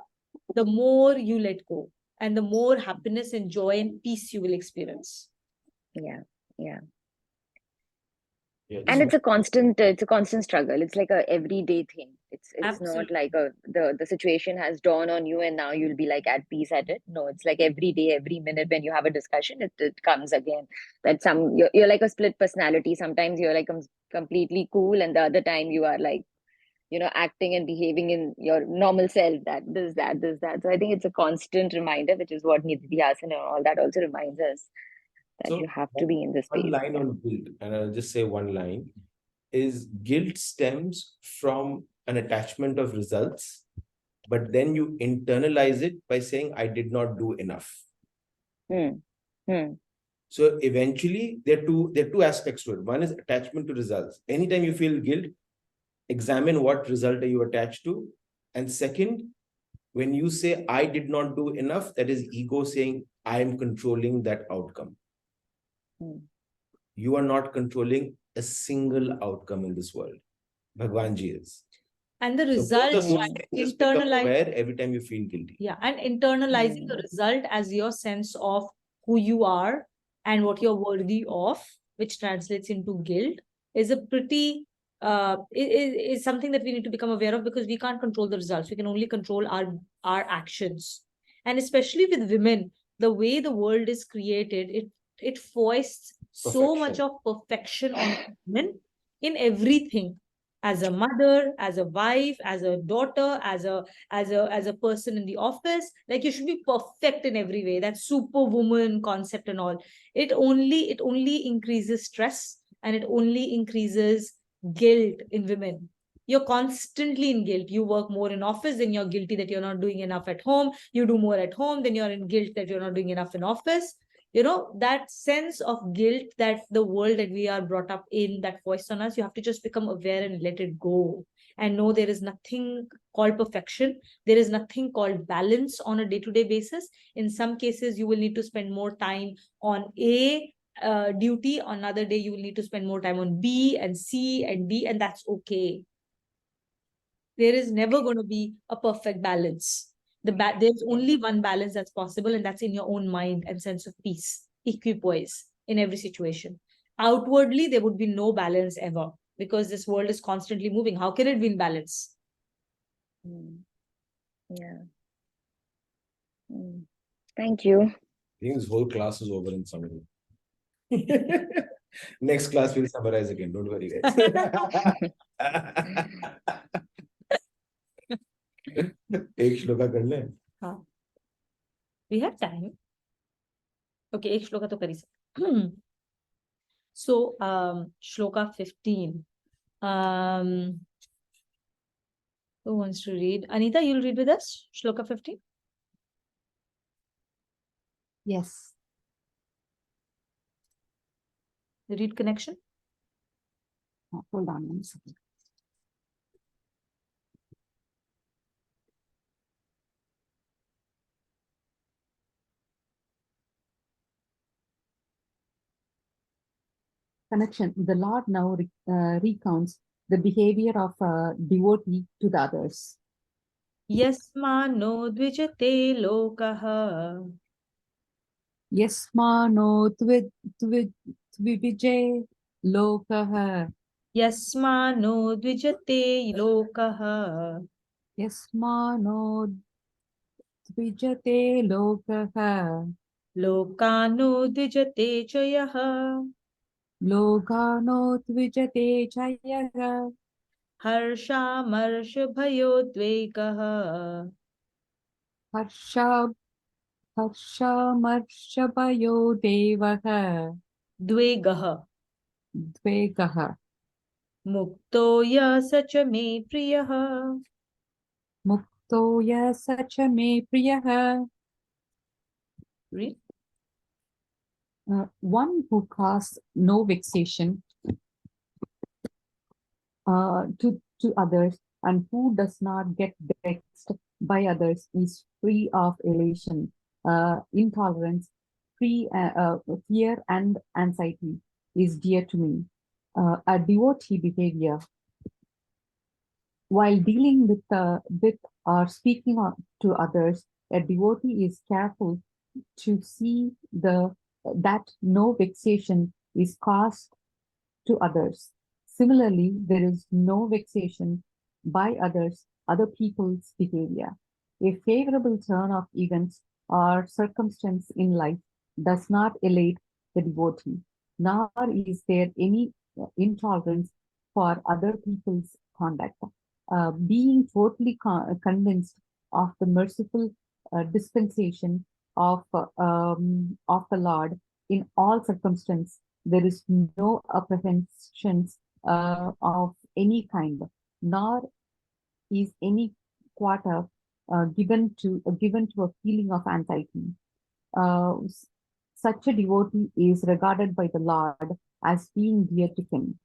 The more you let go, and the more happiness and joy and peace you will experience. Yeah. Yeah, And it's a constant struggle. It's like a everyday thing. It's not like the situation has dawned on you and now you'll be like at peace at it. No, it's like every day, every minute when you have a discussion, it comes again. That you're like a split personality. Sometimes you're like completely cool, and the other time you are like, acting and behaving in your normal self, that this, that, this, that. So I think it's a constant reminder, which is what Nidhyasana and all that also reminds us, that you have to be in this space. One line on guilt, and I'll just say one line, is guilt stems from an attachment of results, but then you internalize it by saying, I did not do enough. So eventually there are two aspects to it. One is attachment to results. Anytime you feel guilt, examine what result are you attached to. And second, when you say, I did not do enough, that is ego saying, I am controlling that outcome. You are not controlling a single outcome in this world. Bhagwanji is. And the result, just become aware every time you feel guilty. Yeah, and internalizing the result as your sense of who you are and what you're worthy of, which translates into guilt, is a pretty is something that we need to become aware of, because we can't control the results. We can only control our actions. And especially with women, the way the world is created, it foists so much of perfection on women in everything. As a mother, as a wife, as a daughter, as a person in the office, like you should be perfect in every way. That superwoman concept and all, it only increases stress, and it only increases guilt in women. You're constantly in guilt. You work more in office, then you're guilty that you're not doing enough at home. You do more at home, then you're in guilt that you're not doing enough in office. That sense of guilt that the world that we are brought up in, that voice on us, you have to just become aware and let it go, and know there is nothing called perfection. There is nothing called balance on a day-to-day basis. In some cases, you will need to spend more time on duty. On another day, you will need to spend more time on B and C and D, and that's okay. There is never going to be a perfect balance. There's only one balance that's possible, and that's in your own mind and sense of peace, equipoise in every situation. Outwardly, there would be no balance ever, because this world is constantly moving. How can it be in balance? Yeah. Thank you. I think this whole class is over in summary. Next class we'll summarize again. Don't worry, guys. एक श्लोका कर ले. हाँ. We have time. Okay, एक श्लोका तो कर ही सकते. So, Shloka 15. Who wants to read? Anita, you'll read with us? Shloka 15? Yes. The read connection? Hold on 1 second. Connection. The Lord now recounts the behavior of a devotee to the others. Yasmano dvijate lokaha. Yasmano tvivije lokaha. Yasmano dvijate lokaha. Yasmano tvijate lokaha. Lokano dvijate chayaha. Lokano tvijate chayaha. Harsha marsha bhayodvegaha. Harshamarshavayo devaha. Dvegaha. Dvegaha. Mukto ya sacha me priyaha. Mukto ya sacha me priyaha. Read. One who casts no vexation to others and who does not get vexed by others is free of elation, intolerance, fear and anxiety is dear to me. A devotee behavior while dealing with or speaking to others, a devotee is careful to see that no vexation is caused to others. Similarly, there is no vexation by other people's behavior. A favorable turn of events or circumstance in life does not elate the devotee, nor is there any intolerance for other people's conduct. Being totally convinced of the merciful dispensation of the Lord in all circumstances, there is no apprehensions of any kind, nor is any quarter given to a feeling of anxiety. Such a devotee is regarded by the Lord as being dear to him.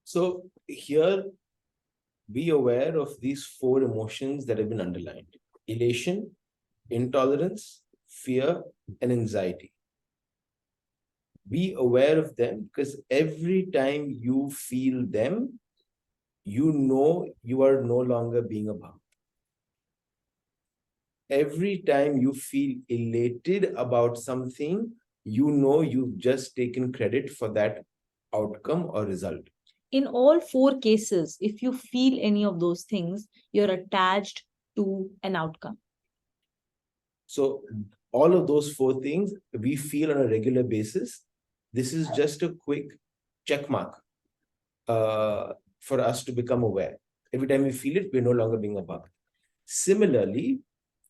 So here, be aware of these 4 emotions that have been underlined: elation, intolerance, fear, and anxiety. Be aware of them, because every time you feel them, you know you are no longer being a bhakt. Every time you feel elated about something, you know you've just taken credit for that outcome or result. In all four cases, if you feel any of those things, you're attached to an outcome. So all of those four things we feel on a regular basis. This is just a quick check mark for us to become aware. Every time we feel it, we're no longer being a bug. Similarly,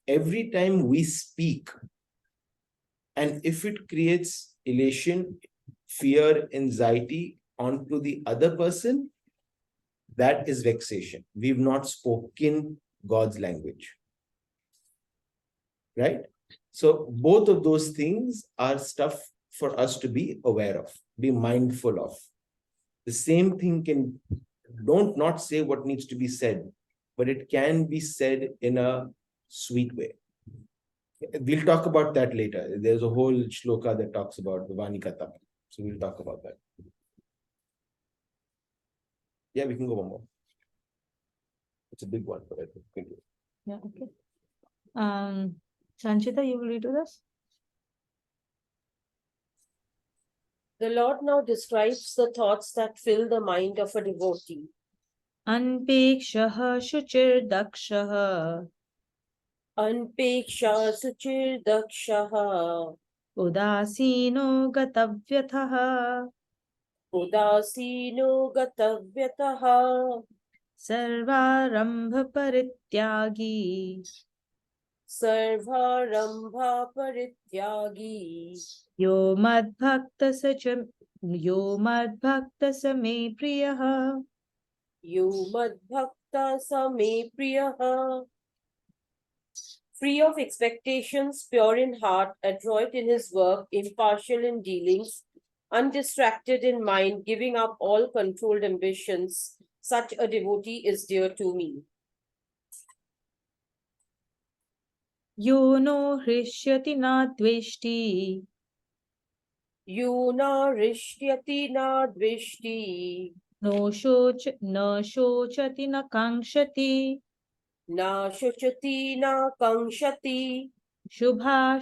every time we speak, and if it creates elation, fear, anxiety onto the other person, that is vexation. We've not spoken God's language. Right? So both of those things are stuff for us to be aware of, be mindful of. The same thing can, don't not say what needs to be said, but it can be said in a sweet way. We'll talk about that later. There's a whole shloka that talks about the Vani Katha. So we'll talk about that. Yeah, we can go one more. It's a big one, but I think we can do it. Yeah, okay. Sanchita, you will read to us? The Lord now describes the thoughts that fill the mind of a devotee. Anpekshaha shuchirdakshaha Anpeksha suchir dakshaha udasino gatavyathah udasino gatavyataha sarvarambha parityagi sarvarambha parityagi yo madbhakta same priyah yo madbhakta same priyaha. Free of expectations, pure in heart, adroit in his work, impartial in dealings, undistracted in mind, giving up all controlled ambitions, such a devotee is dear to me. yo no hrishyati na dveshti Yuna rishyati na dvishti, no shochati na kankshati na shuchati na kankshati, shubha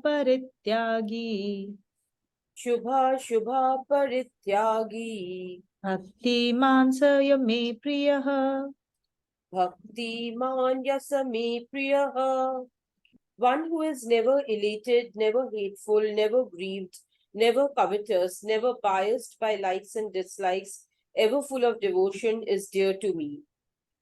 parityagi shubha shubha parityagi, bhakti mansaya me priyah. bhakti man yasame priyaha. One who is never elated, never hateful, never grieved, never covetous, never biased by likes and dislikes, ever full of devotion is dear to me.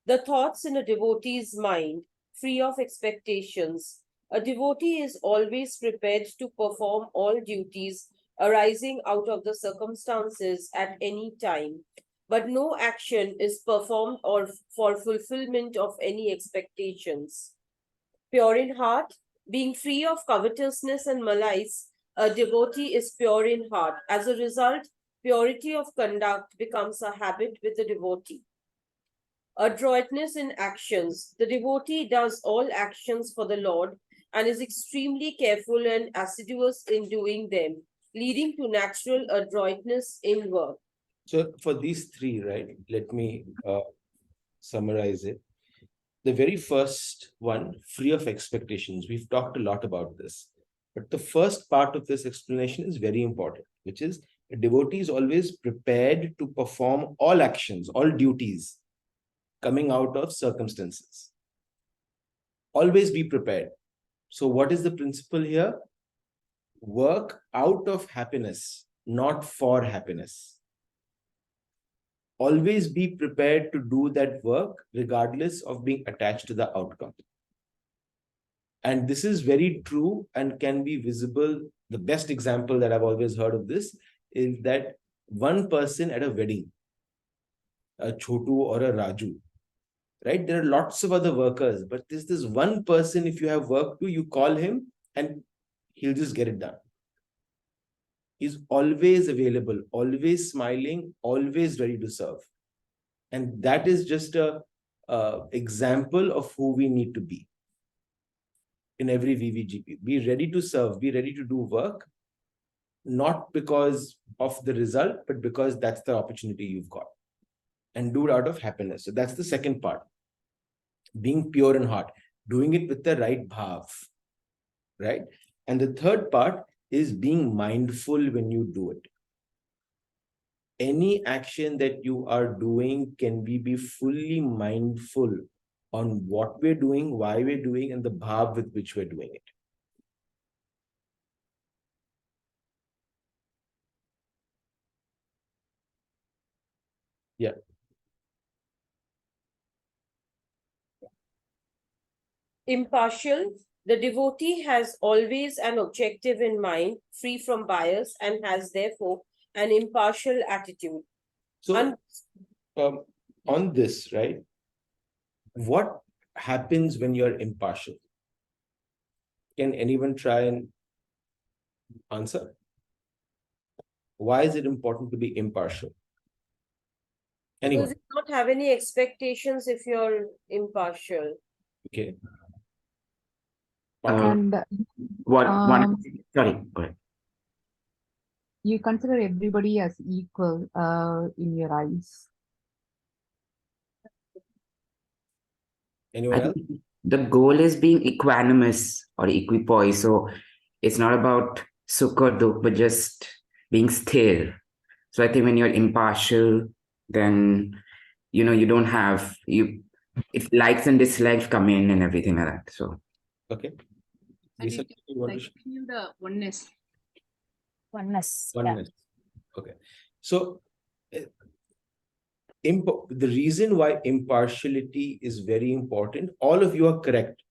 The thoughts in a devotee's mind, free of expectations. A devotee is always prepared to perform all duties arising out of the circumstances at any time, but no action is performed or for fulfillment of any expectations. Pure in heart, being free of covetousness and malice, a devotee is pure in heart. As a result, purity of conduct becomes a habit with the devotee. Adroitness in actions. The devotee does all actions for the Lord and is extremely careful and assiduous in doing them, leading to natural adroitness in work. So for these three, right, let me summarize it. The very first one, free of expectations. We've talked a lot about this. But the first part of this explanation is very important, which is a devotee is always prepared to perform all actions, all duties coming out of circumstances. Always be prepared. So what is the principle here? Work out of happiness, not for happiness. Always be prepared to do that work regardless of being attached to the outcome. And this is very true and can be visible. The best example that I've always heard of this is that one person at a wedding, a Chotu or a Raju, right? There are lots of other workers, but there's this one person, if you have work to, you call him and he'll just get it done. He's always available, always smiling, always ready to serve. And that is just a example of who we need to be in every VVGP. Be ready to serve, be ready to do work, not because of the result, but because that's the opportunity you've got. And do it out of happiness. So that's the second part. Being pure in heart, doing it with the right bhav, right? And the third part is being mindful when you do it. any action that you are doing, can we be fully mindful on what we're doing, why we're doing, and the bhav with which we're doing it? Yeah. Impartial. The devotee has always an objective in mind, free from bias, and has therefore an impartial attitude. So, on this, right? What happens when you're impartial? Can anyone try and answer? Why is it important to be impartial? Because Anyone? you don't have any expectations if you're impartial. Okay. And What one? um, Sorry, go ahead. you consider everybody as equal in your eyes. Anyone I else? think the goal is being equanimous or equipoise. So it's not about sukh or dukh, but just being still. So I think when you're impartial, then you don't have if likes and dislikes come in and everything like that. So Okay. And Lisa, it you want to like feel the oneness. Oneness. Yeah. oneness. Okay. So the reason why impartiality is very important, all of you are correct.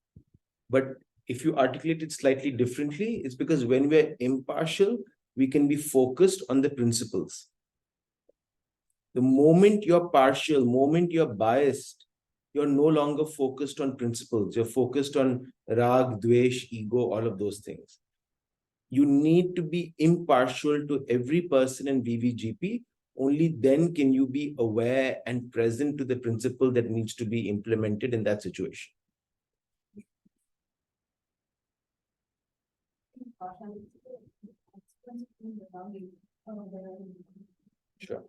But if you articulate it slightly differently, it's because when we're impartial, we can be focused on the principles. The moment you're partial, moment you're biased, you're no longer focused on principles. You're focused on rag, dvesh, ego, all of those things. You need to be impartial to every person in VVGP. Only then can you be aware and present to the principle that needs to be implemented in that situation. Sure.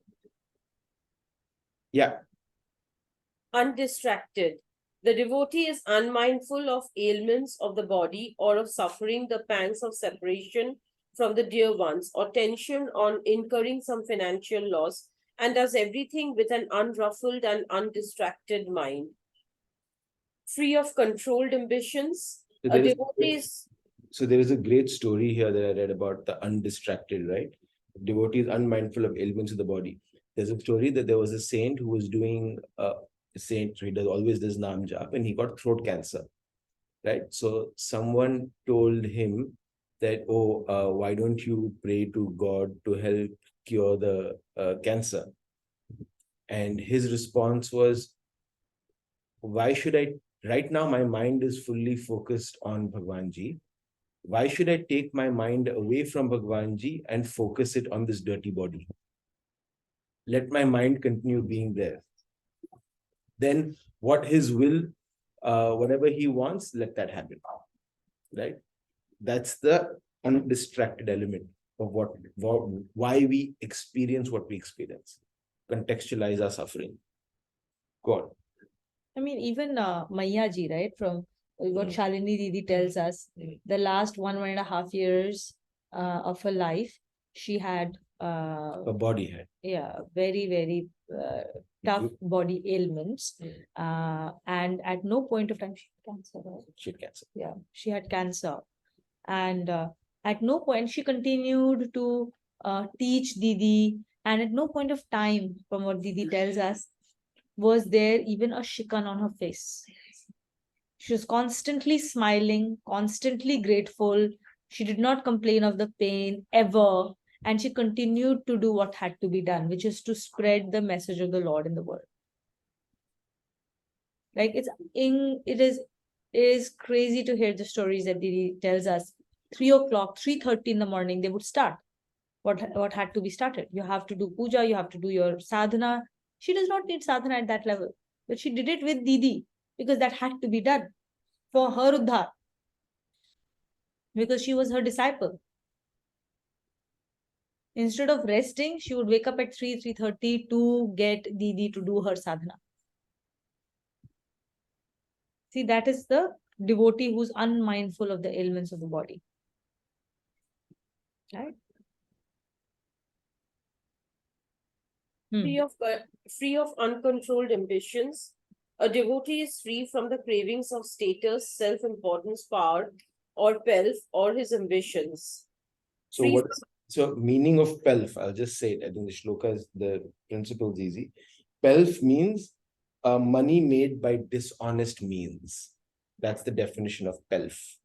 Yeah. Undistracted. The devotee is unmindful of ailments of the body or of suffering the pangs of separation from the dear ones or tension on incurring some financial loss, and does everything with an unruffled and undistracted mind. Free of controlled ambitions, So a there is devotee is So there is a great story here that I read about the undistracted, right? Devotee is unmindful of ailments of the body. There's a story that there was a saint who was doing a saint, so he does always this Nam Jap, and he got throat cancer, right? So someone told him that, oh, why don't you pray to God to help cure the cancer? And his response was, why should I? Right now, my mind is fully focused on Bhagwan Ji. Why should I take my mind away from Bhagwan Ji and focus it on this dirty body? Let my mind continue being there. Then what his will, whatever he wants, let that happen. Right? That's the undistracted element of why we experience what we experience. Contextualize our suffering. Go on. I mean, even Maya ji, right? From what Shalini Didi tells us, the last 1.5 years of her life, she had A body head. very, very tough body ailments. And at no point of time she had cancer, right? She had cancer. Yeah, she had cancer. And at no point she continued to teach Didi. And at no point of time, from what Didi tells us, was there even a shikan on her face. She was constantly smiling, constantly grateful. She did not complain of the pain ever. And she continued to do what had to be done, which is to spread the message of the Lord in the world. Like it is crazy to hear the stories that Didi tells us. 3 o'clock, 3:30 in the morning, they would start. What had to be started? You have to do puja, you have to do your sadhana. She does not need sadhana at that level, but she did it with Didi because that had to be done for her uddhar, because she was her disciple. Instead of resting, she would wake up at 3:30 to get Didi to do her sadhana. See, that is the devotee who's unmindful of the ailments of the body. Right? free of uncontrolled ambitions. A devotee is free from the cravings of status, self-importance, power, or pelf, or his ambitions. So Free what? So meaning of pelf, I'll just say it. I think the shloka is the principle is easy. Pelf means money made by dishonest means. That's the definition of pelf.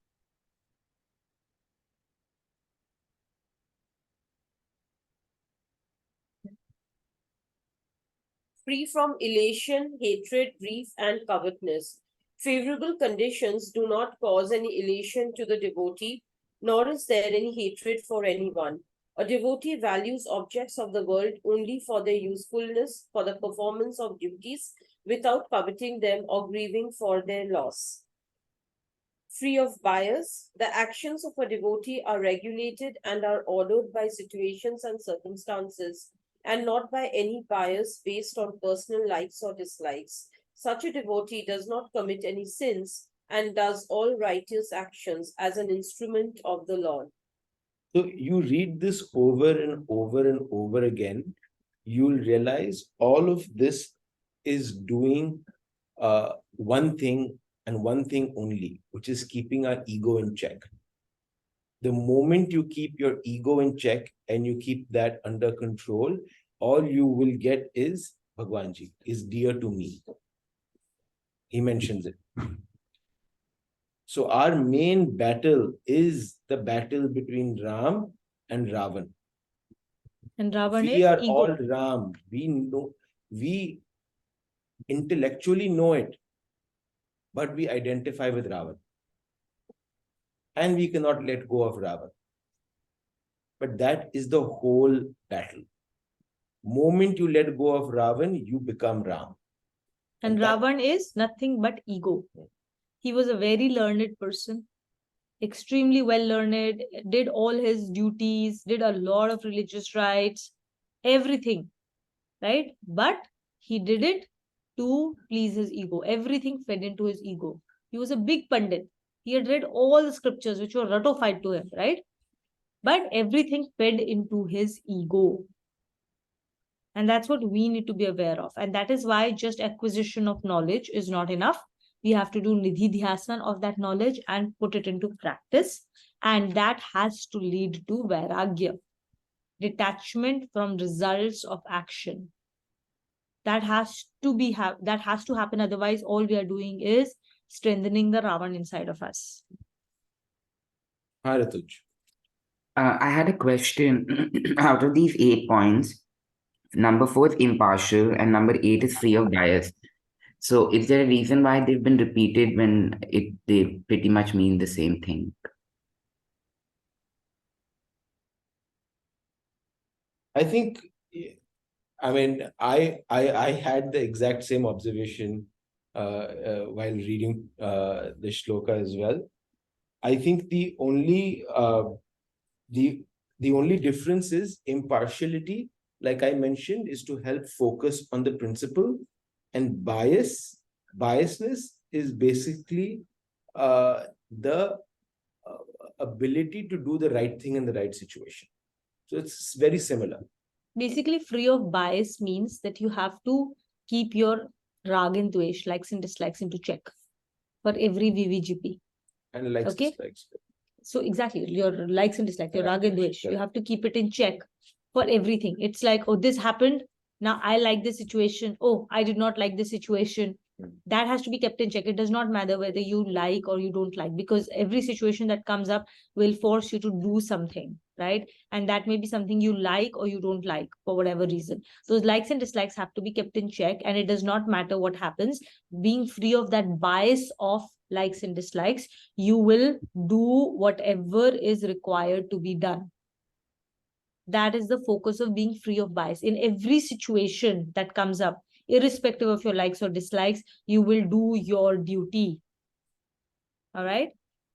free from elation, hatred, grief, and covetousness. Favorable conditions do not cause any elation to the devotee, nor is there any hatred for anyone. A devotee values objects of the world only for their usefulness, for the performance of duties, without coveting them or grieving for their loss. Free of bias, the actions of a devotee are regulated and are ordered by situations and circumstances, and not by any bias based on personal likes or dislikes. Such a devotee does not commit any sins and does all righteous actions as an instrument of the Lord. So you read this over and over and over again, you'll realize all of this is doing one thing and one thing only, which is keeping our ego in check. The moment you keep your ego in check and you keep that under control, all you will get is Bhagwanji is dear to me. He mentions it. So our main battle is the battle between Ram and Ravan. And Ravan We is are ego. all Ram. We know, we intellectually know it, but we identify with Ravan. And we cannot let go of Ravan. But that is the whole battle. Moment you let go of Ravan, you become Ram. And that- Ravan is nothing but ego. He was a very learned person, extremely well learned, did all his duties, did a lot of religious rites, everything, right? But he did it to please his ego. Everything fed into his ego. He was a big pandit. He had read all the scriptures which were ratified to him, right? But everything fed into his ego. And that's what we need to be aware of. And that is why just acquisition of knowledge is not enough. We have to do nidhi dhyasan of that knowledge and put it into practice. And that has to lead to vairagya, detachment from results of action. That has to happen. Otherwise, all we are doing is strengthening the Ravan inside of us. Haratuj. I had a question. Out of these 8 points, number 4 is impartial and number 8 is free of bias. So is there a reason why they've been repeated when they pretty much mean the same thing? I think, I mean, I had the exact same observation while reading the shloka as well. I think the only difference is impartiality, like I mentioned, is to help focus on the principle, and biasness is basically the ability to do the right thing in the right situation. So it's very similar. Basically, free of bias means that you have to keep your rag and dvesh, likes and dislikes, into check for every VVGP. And likes, okay? dislikes. So exactly, your likes and dislikes, your rag and dvesh, you have to keep it in check for everything. It's like, oh, this happened. Now I like this situation. Oh, I did not like this situation. That has to be kept in check. It does not matter whether you like or you don't like, because every situation that comes up will force you to do something, right? And that may be something you like or you don't like for whatever reason. Those likes and dislikes have to be kept in check, and it does not matter what happens. Being free of that bias of likes and dislikes, you will do whatever is required to be done. That is the focus of being free of bias. In every situation that comes up, irrespective of your likes or dislikes, you will do your duty. All right.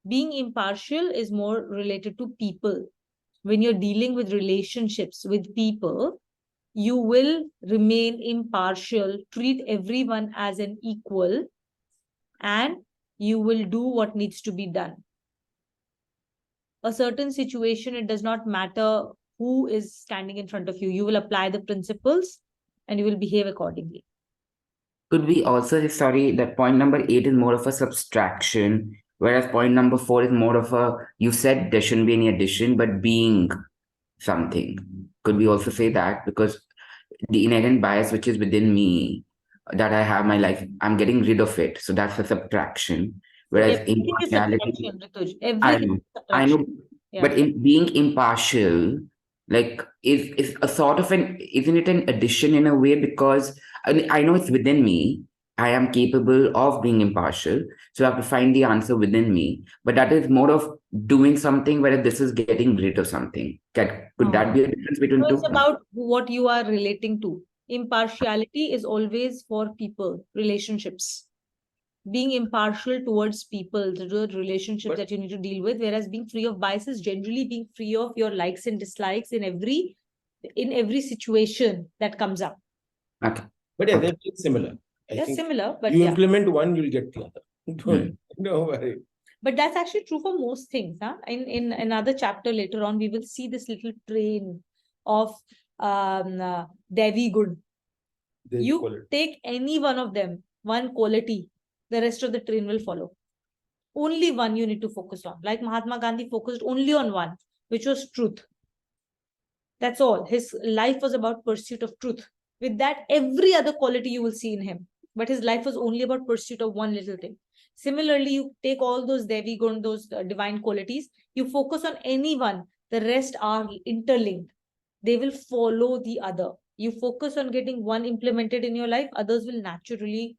Being impartial is more related to people. When you're dealing with relationships with people, you will remain impartial, treat everyone as an equal, and you will do what needs to be done. A certain situation, it does not matter who is standing in front of you. You will apply the principles and you will behave accordingly. Could we also, sorry, that point number 8 is more of a subtraction, whereas point number 4 is more of a, you said there shouldn't be any addition, but being something. Could we also say that? Because the inherent bias which is within me that I have my life, I'm getting rid of it. So that's a subtraction. Whereas Everything is impartiality, subtraction, Rituj. I Everything know, is I subtraction. know, Yeah. but in being impartial, like is a sort of an, isn't it an addition in a way? Because I know it's within me. I am capable of being impartial, so I have to find the answer within me. But that is more of doing something, whereas this is getting rid of something. Could that be a difference between So two? it's about what you are relating to. Impartiality is always for people, relationships. Being impartial towards people, the relationships that you need to deal with, whereas being free of biases, generally being free of your likes and dislikes in every situation that comes up. Okay. But yeah, they're very similar. They're similar, but you yeah. implement one, you'll get the other. Don't worry. But that's actually true for most things. Huh? In another chapter later on, we will see this little train of Devi Gun. You take any one of them, one quality, the rest of the train will follow. Only one you need to focus on. Like Mahatma Gandhi focused only on one, which was truth. That's all. His life was about pursuit of truth. With that, every other quality you will see in him. But his life was only about pursuit of one little thing. Similarly, you take all those Devi Gun, those divine qualities, you focus on any one, the rest are interlinked. They will follow the other. You focus on getting one implemented in your life, others will naturally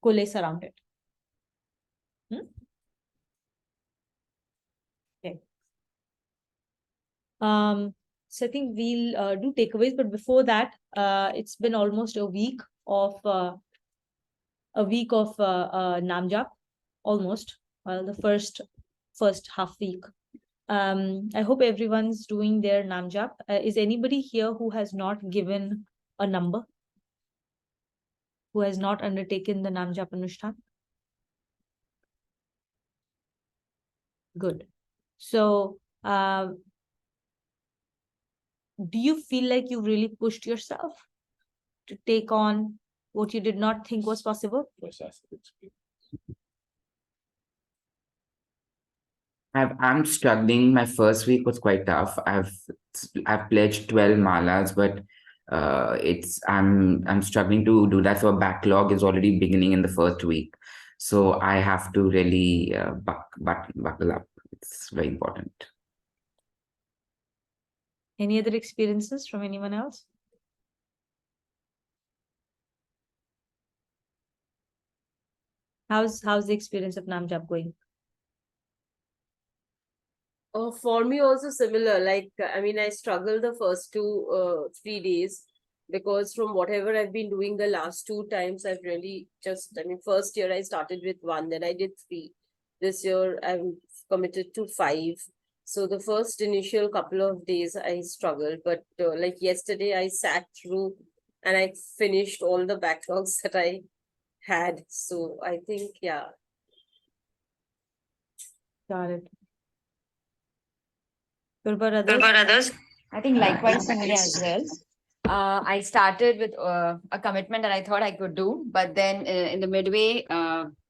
coalesce around it. Okay. So I think we'll do takeaways, but before that, it's been almost a week of Naam Jap, almost. Well, the first half week. I hope everyone's doing their Naam Jap. Is anybody here who has not given a number? Who has not undertaken the Naam Jap Anushthan? Good. So, do you feel like you really pushed yourself to take on what you did not think was possible? I'm struggling. My first week was quite tough. I've pledged 12 malas, but I'm struggling to do that. So a backlog is already beginning in the first week. So I have to really buckle up. It's very important. Any other experiences from anyone else? How's the experience of Naam Jap going? For me also similar. Like, I mean, I struggled the first 3 days because from whatever I've been doing the last 2 times, I've really just, I mean, first year I started with 1, then I did 3. This year I'm committed to 5. So the first initial couple of days I struggled, but like yesterday I sat through and I finished all the backlogs that I had. So I think, yeah. Got it. What about others? I think likewise for me as well. I started with a commitment that I thought I could do, but then in the midway,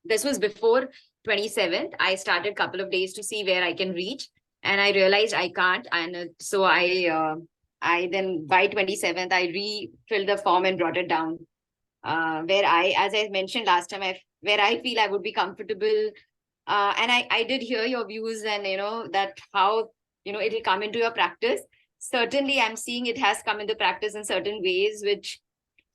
this was before 27th. I started a couple of days to see where I can reach, and I realized I can't. And so I then by 27th, I refilled the form and brought it down. Where as I mentioned last time, where I feel I would be comfortable. And I did hear your views and, that how, it will come into your practice. Certainly, I'm seeing it has come into practice in certain ways, which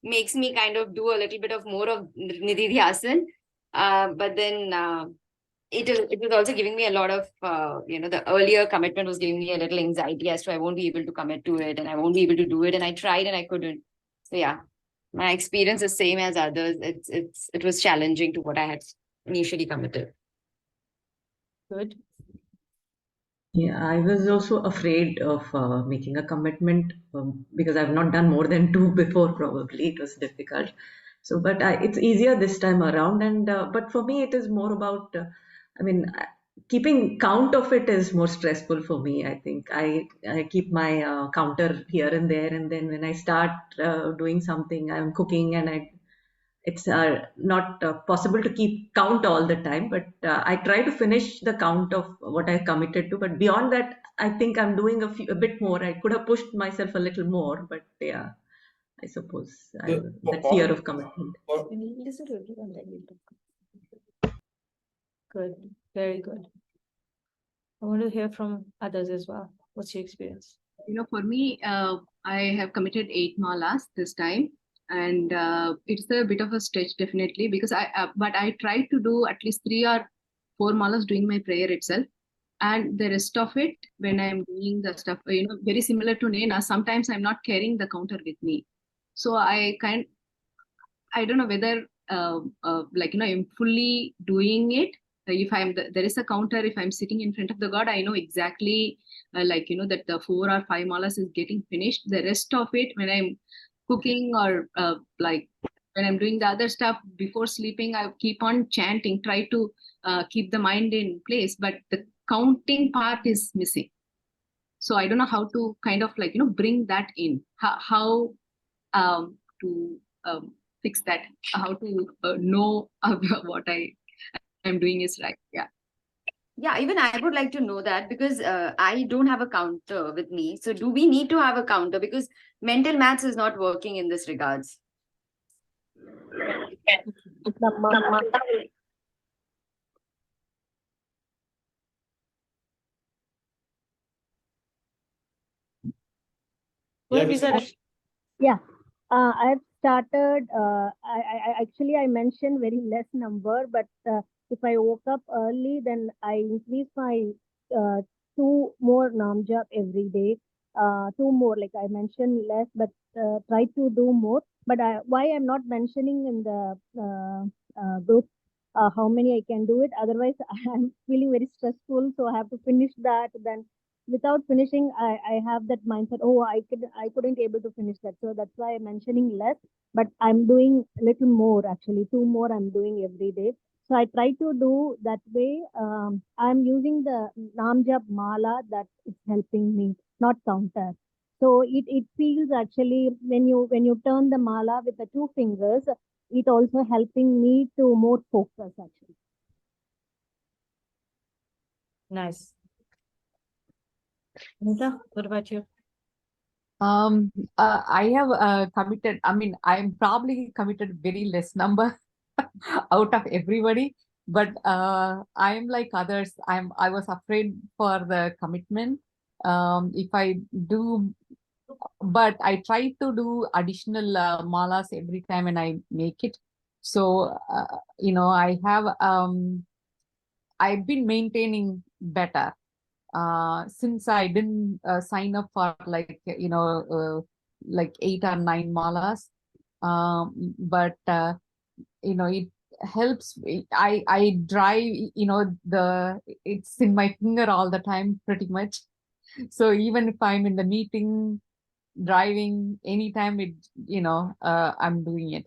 makes me kind of do a little bit of more of Nidhi Dhyasan. But then it was also giving me a lot of, the earlier commitment was giving me a little anxiety as to I won't be able to commit to it and I won't be able to do it. And I tried and I couldn't. So yeah, my experience is same as others. It was challenging to what I had initially committed. Good. Yeah, I was also afraid of making a commitment because I've not done more than 2 before. Probably it was difficult. So, but it's easier this time around. And but for me, it is more about. I mean, keeping count of it is more stressful for me. I think I keep my counter here and there, and then when I start doing something, I'm cooking, and it's not possible to keep count all the time. But I try to finish the count of what I committed to. But beyond that, I think I'm doing a bit more. I could have pushed myself a little more, but yeah, I suppose So, that fear of commitment. Listen to everyone, then we'll talk. Good, very good. I want to hear from others as well. What's your experience? For me, I have committed 8 malas this time, and it's a bit of a stretch, definitely, because but I try to do at least 3 or 4 malas during my prayer itself, and the rest of it when I'm doing the stuff, very similar to Nena. Sometimes I'm not carrying the counter with me, so I don't know whether I'm fully doing it. If there is a counter, if I'm sitting in front of the God, I know exactly that the 4 or 5 malas is getting finished. The rest of it, when I'm cooking or when I'm doing the other stuff before sleeping, I keep on chanting, try to keep the mind in place, but the counting part is missing. So I don't know how to kind of bring that in. How to fix that, how to know what I'm doing is right. Yeah, even I would like to know that, because I don't have a counter with me. So do we need to have a counter? Because mental maths is not working in this regards. Yeah, Yeah, I've started. I actually I mentioned very less number, but if I woke up early, then I increase my uh, 2 more nam jap every day. 2 more, like I mentioned less, but try to do more. But why I'm not mentioning in the group how many I can do it? Otherwise, I'm feeling very stressful, so I have to finish that. Then without finishing, I have that mindset, oh, I couldn't able to finish that, so that's why I'm mentioning less, but I'm doing a little more. Actually, 2 more I'm doing every day, so I try to do that way. I'm using the nam jap mala, that is helping me, not counter. So it feels actually, when you turn the mala with the 2 fingers, it also helping me to more focus actually. Nice. Anita, what about you? I have committed, I mean, I'm probably committed very less number out of everybody, but I'm like others. I was afraid for the commitment. If I do, but I try to do additional malas every time and I make it. So, I've been maintaining better. Since I didn't sign up for like 8 or 9 malas, but it helps. I drive, it's in my finger all the time, pretty much. So even if I'm in the meeting, driving, anytime I'm doing it.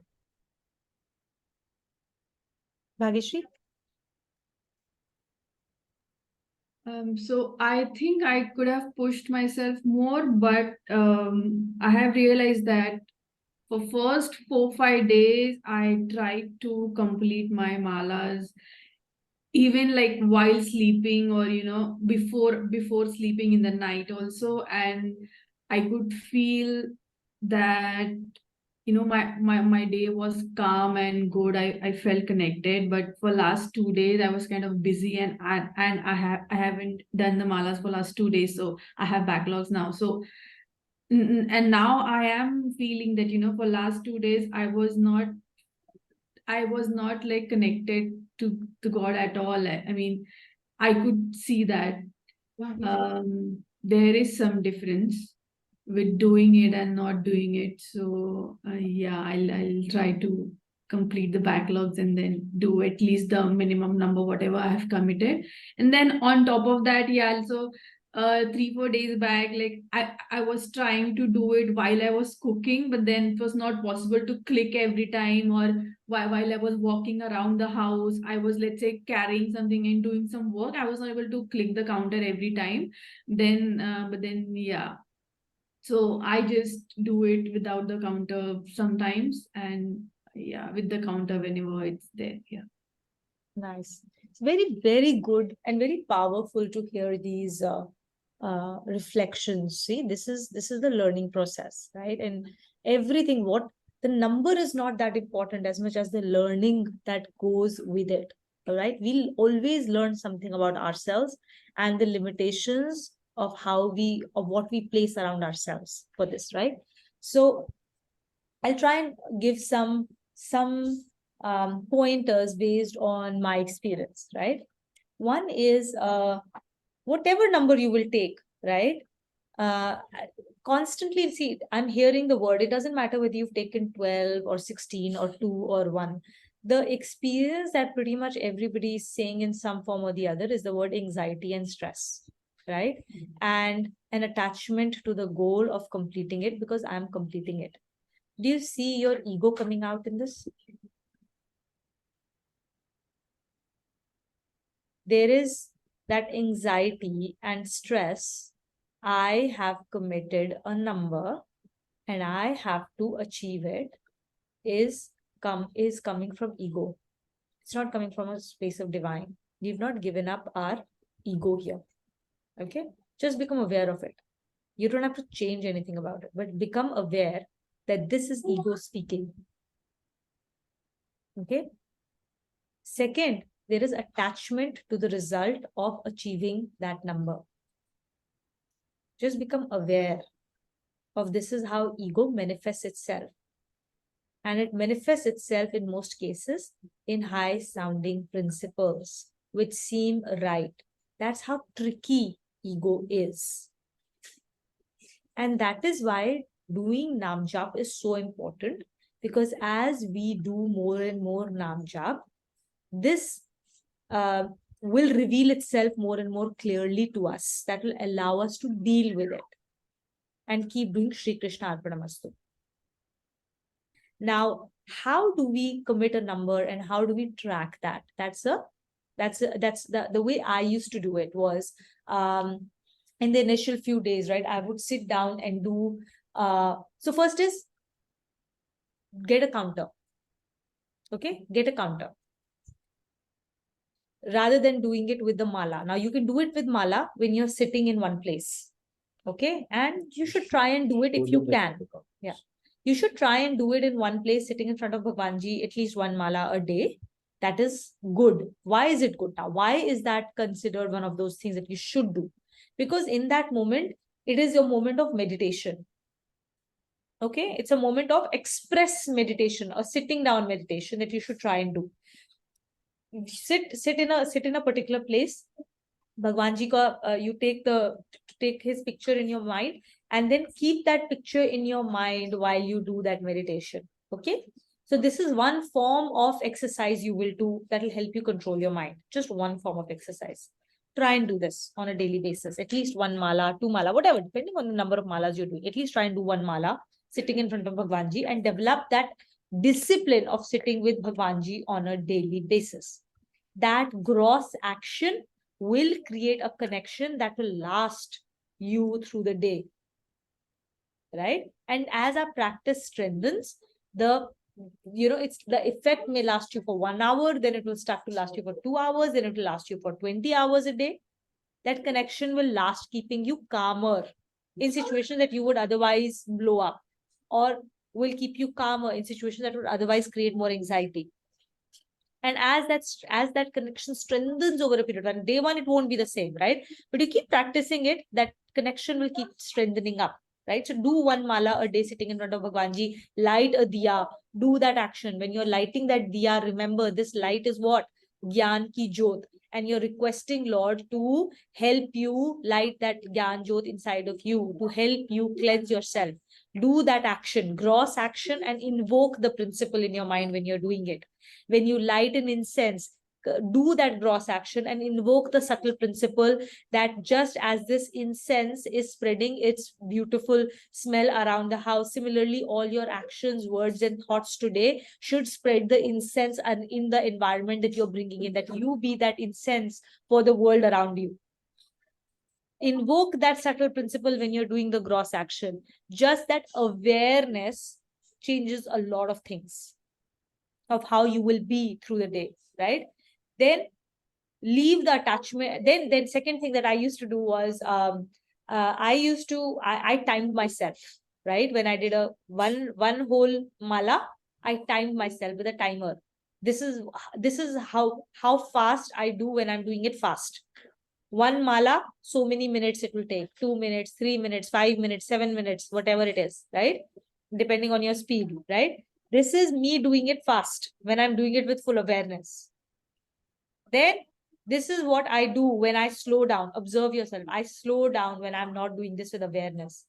Bhageshri? So I think I could have pushed myself more, but I have realized that for first 4 5 days, I tried to complete my malas, even like while sleeping, or before sleeping in the night also, and I could feel that my day was calm and good. I felt connected, but for last 2 days I was kind of busy, and I haven't done the malas for last 2 days, so I have backlogs now. So and now I am feeling that for last 2 days I was not like connected to God at all. I mean, I could see that there is some difference with doing it and not doing it. So yeah, I'll try to complete the backlogs and then do at least the minimum number whatever I have committed. And then on top of that, yeah, also 3-4 days back, like I was trying to do it while I was cooking, but then it was not possible to click every time, or while I was walking around the house, I was, let's say, carrying something and doing some work, I was not able to click the counter every time. Then but then yeah, so I just do it without the counter sometimes, and yeah, with the counter whenever it's there. Yeah. Nice. It's very, very good and very powerful to hear these reflections. See, this is the learning process, right? And everything, what the number is not that important as much as the learning that goes with it. All right. We'll always learn something about ourselves and the limitations of what we place around ourselves for this, right? So I'll try and give some pointers based on my experience, right? One is whatever number you will take, right? Uh, Constantly, see, I'm hearing the word. It doesn't matter whether you've taken 12 or 16 or 2 or 1. The experience that pretty much everybody is saying in some form or the other is the word anxiety and stress, right? And an attachment to the goal of completing it because I'm completing it. Do you see your ego coming out in this? There is that anxiety and stress. I have committed a number and I have to achieve it is coming from ego. It's not coming from a space of divine. We've not given up our ego here. Okay? Just become aware of it. You don't have to change anything about it, but become aware that this is ego speaking. Okay? Second, there is attachment to the result of achieving that number. Just become aware of this is how ego manifests itself. And it manifests itself in most cases in high sounding principles, which seem right. That's how tricky ego is. And that is why doing Nam Jap is so important, because as we do more and more Nam Jap, this will reveal itself more and more clearly to us. That will allow us to deal with it and keep doing Shri Krishna Arpanamastu. Now, how do we commit a number and how do we track that? That's the way I used to do it was in the initial few days, right? I would sit down and do so first is get a counter. Okay, get a counter. Rather than doing it with the mala. Now you can do it with mala when you're sitting in one place. Okay, and you should try and do it if you can. Yeah. You should try and do it in one place, sitting in front of Bhagwanji, at least one mala a day. That is good. Why is it good now? Why is that considered one of those things that you should do? Because in that moment, it is your moment of meditation. Okay, it's a moment of express meditation or sitting down meditation that you should try and do. Sit in a particular place. Bhagwanji ka, you take his picture in your mind and then keep that picture in your mind while you do that meditation. Okay. So this is one form of exercise you will do that will help you control your mind. Just one form of exercise. Try and do this on a daily basis. At least one mala, two mala, whatever, depending on the number of malas you're doing. At least try and do one mala sitting in front of Bhagwanji and develop that discipline of sitting with Bhagwanji on a daily basis. That gross action will create a connection that will last you through the day, right? And as our practice strengthens, it's the effect may last you for 1 hour, then it will start to last you for 2 hours, then it will last you for 20 hours a day. That connection will last, keeping you calmer in situations that you would otherwise blow up, or will keep you calmer in situations that would otherwise create more anxiety. And as that connection strengthens over a period of time, day one, it won't be the same, right? But you keep practicing it, that connection will keep strengthening up, right? So do one mala a day sitting in front of Bhagwanji, light a diya, do that action. When you're lighting that diya, remember this light is what? Gyan ki jyot. And you're requesting Lord to help you light that Gyan jyot inside of you, to help you cleanse yourself. Do that action, gross action, and invoke the principle in your mind when you're doing it. When you light an incense, do that gross action and invoke the subtle principle that just as this incense is spreading its beautiful smell around the house, similarly, all your actions, words, and thoughts today should spread the incense and in the environment that you're bringing in, that you be that incense for the world around you. Invoke that subtle principle when you're doing the gross action. Just that awareness changes a lot of things of how you will be through the day, right? Then leave the attachment. Then second thing that I used to do was I timed myself, right? When I did a one whole mala, I timed myself with a timer. This is how fast I do when I'm doing it fast. One mala, so many minutes it will take. 2 minutes, 3 minutes, 5 minutes, 7 minutes, whatever it is, right? Depending on your speed, right? This is me doing it fast when I'm doing it with full awareness. Then this is what I do when I slow down. Observe yourself. I slow down when I'm not doing this with awareness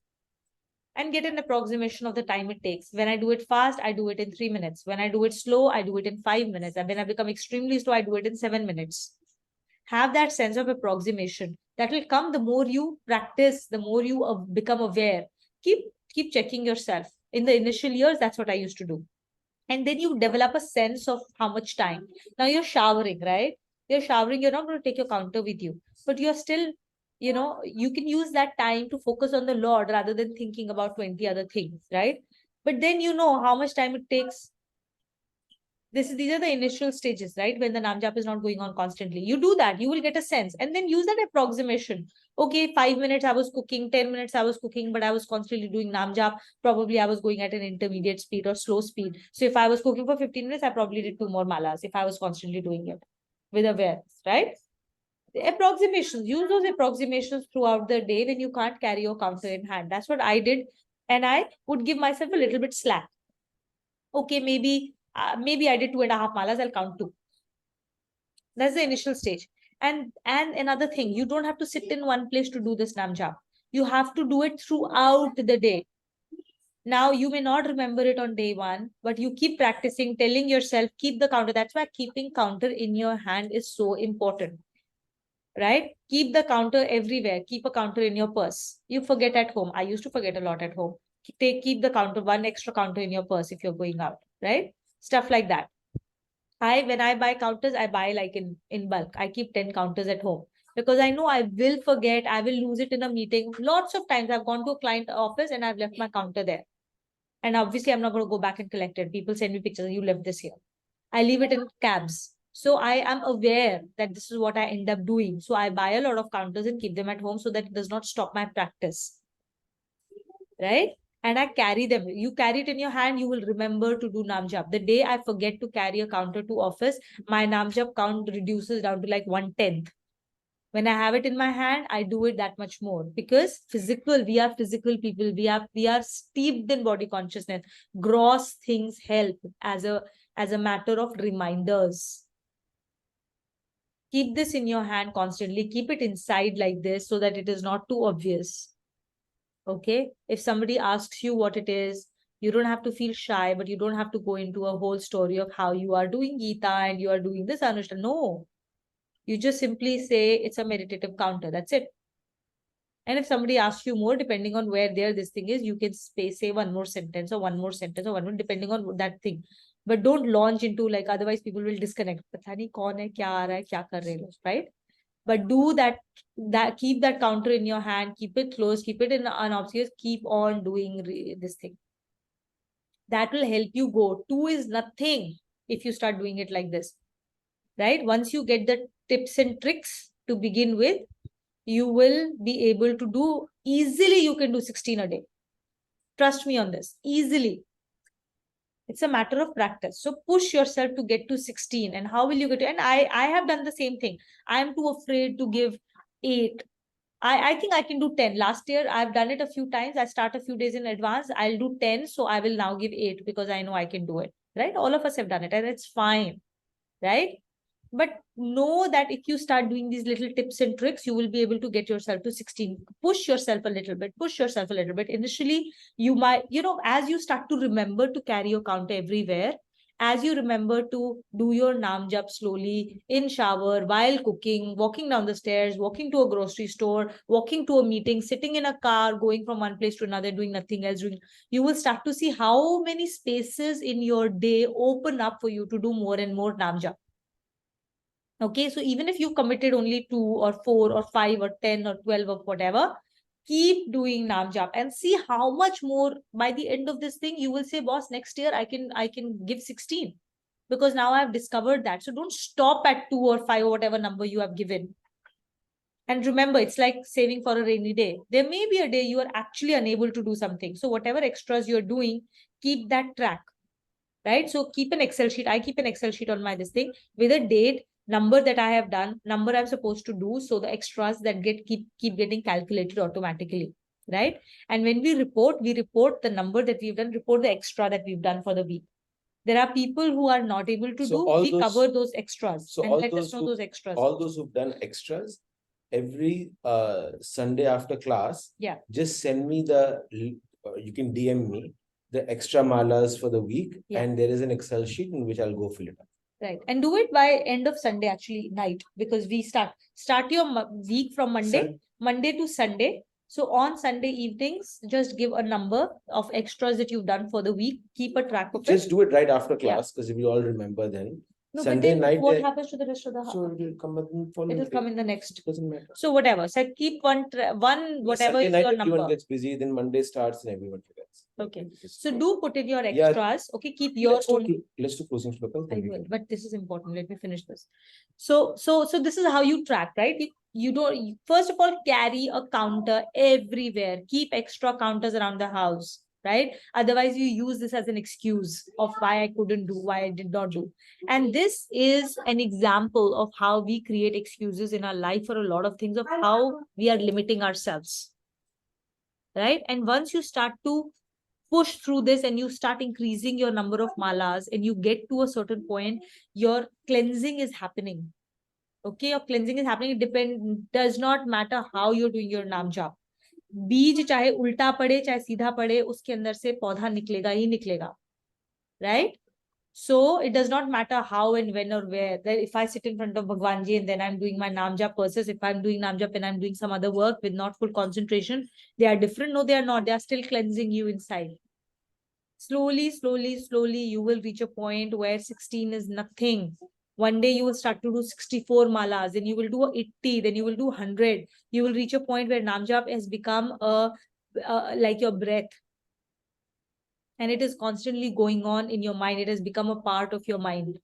and get an approximation of the time it takes. When I do it fast, I do it in 3 minutes. When I do it slow, I do it in 5 minutes. And when I become extremely slow, I do it in 7 minutes. Have that sense of approximation. That will come the more you practice, the more you become aware. Keep checking yourself. In the initial years, that's what I used to do. And then you develop a sense of how much time. Now you're showering, right? You're showering, you're not going to take your counter with you, but you're still, you can use that time to focus on the Lord rather than thinking about 20 other things, right? But then you know how much time it takes. These are the initial stages, right? When the nam jap is not going on constantly. You do that, you will get a sense, and then use that approximation. Okay, 5 minutes I was cooking, 10 minutes I was cooking, but I was constantly doing nam jap. Probably I was going at an intermediate speed or slow speed. So if I was cooking for 15 minutes, I probably did 2 more malas if I was constantly doing it with awareness, right? The approximations, use those approximations throughout the day when you can't carry your counter in hand. That's what I did. And I would give myself a little bit slack. Okay, maybe I did 2.5 malas, I'll count 2. That's the initial stage. And another thing, you don't have to sit in one place to do this nam jap. You have to do it throughout the day. Now, you may not remember it on day one, but you keep practicing, telling yourself, keep the counter. That's why keeping counter in your hand is so important, right? Keep the counter everywhere. Keep a counter in your purse. You forget at home. I used to forget a lot at home. Keep the counter, one extra counter in your purse if you're going out, right? Stuff like that. When I buy counters, I buy like in bulk. I keep 10 counters at home because I know I will forget, I will lose it in a meeting. Lots of times I've gone to a client office and I've left my counter there. And obviously I'm not going to go back and collect it. People send me pictures, you left this here. I leave it in cabs. So I am aware that this is what I end up doing. So I buy a lot of counters and keep them at home so that it does not stop my practice. Right? And I carry them. You carry it in your hand, you will remember to do nam jap. The day I forget to carry a counter to office, my nam jap count reduces down to like 1/10. When I have it in my hand, I do it that much more because we are physical people. We are steeped in body consciousness. Gross things help as a matter of reminders. Keep this in your hand constantly. Keep it inside like this so that it is not too obvious. Okay, if somebody asks you what it is, you don't have to feel shy, but you don't have to go into a whole story of how you are doing Gita and you are doing this, Anushka. No, you just simply say it's a meditative counter. That's it. And if somebody asks you more, depending on where this thing is, you can say one more sentence or one more sentence or one more, depending on that thing. But don't launch into like, otherwise people will disconnect. Pata nahi kaun hai, kya aa raha hai, kya kar rahe log, right? But do that, keep that counter in your hand, keep it close, keep it in unobvious, keep on doing this thing. That will help you go. 2 is nothing if you start doing it like this, right? Once you get the tips and tricks to begin with, you will be able to do easily. You can do 16 a day. Trust me on this, easily. It's a matter of practice. So push yourself to get to 16. And how will you get to? And I have done the same thing. I am too afraid to give 8. I think I can do 10. Last year, I've done it a few times. I start a few days in advance. I'll do 10. So I will now give 8 because I know I can do it, right? All of us have done it and it's fine, right? But know that if you start doing these little tips and tricks, you will be able to get yourself to 16. Push yourself a little bit. Push yourself a little bit. Initially, you might, as you start to remember to carry your counter everywhere, as you remember to do your Nam Jap slowly in shower, while cooking, walking down the stairs, walking to a grocery store, walking to a meeting, sitting in a car, going from one place to another, doing nothing else, you will start to see how many spaces in your day open up for you to do more and more Nam Jap. Okay, so even if you committed only 2 or 4 or 5 or 10 or 12 or whatever, keep doing Nam Jap and see how much more by the end of this thing you will say, boss, next year I can give 16 because now I have discovered that. So don't stop at 2 or 5 or whatever number you have given. And remember, it's like saving for a rainy day. There may be a day you are actually unable to do something. So whatever extras you're doing, keep that track. Right? So keep an Excel sheet. I keep an Excel sheet on my this thing with a date, number that I have done, number I'm supposed to do. So the extras that keep getting calculated automatically. Right? And when we report the number that we've done, report the extra that we've done for the week. There are people who are not able to do, we cover those extras and let us know those extras. All those who've done extras, every Sunday after class, just send me you can DM me the extra malas for the week, and there is an Excel sheet in which I'll go fill it up. Right. And do it by end of Sunday, actually, night, because we start your week from Monday to Sunday. So on Sunday evenings, just give a number of extras that you've done for the week. Keep a track of it. Just do it right after class, because if you all remember then. No, Sunday but then night, what happens to the rest of the house? So it will come in following It will come in the next. Doesn't matter. So whatever. So keep one whatever Sunday is night, your number. everyone gets busy, then Monday starts and everyone forgets. Okay. So do put in your extras. Okay. Keep your Let's own. Let's do closing Shloka. I will, but this is important. Let me finish this. So this is how you track, right? You don't, first of all, carry a counter everywhere. Keep extra counters around the house, right? Otherwise, you use this as an excuse of why I couldn't do, why I did not do. And this is an example of how we create excuses in our life for a lot of things, of how we are limiting ourselves, right? And once you start to push through this and you start increasing your number of malas and you get to a certain point, your cleansing is happening. Okay, your cleansing is happening. It does not matter how you're doing your naam jap. बीज चाहे उल्टा पड़े चाहे सीधा पड़े, उसके अंदर से पौधा निकलेगा ही निकलेगा, right? So it does not matter how and when or where. That if I sit in front of Bhagwan Ji and then I'm doing my naam jap versus if I'm doing naam jap and I'm doing some other work with not full concentration, they are different. No, they are not. They are still cleansing you inside. Slowly, slowly, slowly, you will reach a point where 16 is nothing. One day you will start to do 64 malas, then you will do 80, then you will do 100. You will reach a point where Nam Jap has become like your breath. And it is constantly going on in your mind. It has become a part of your mind.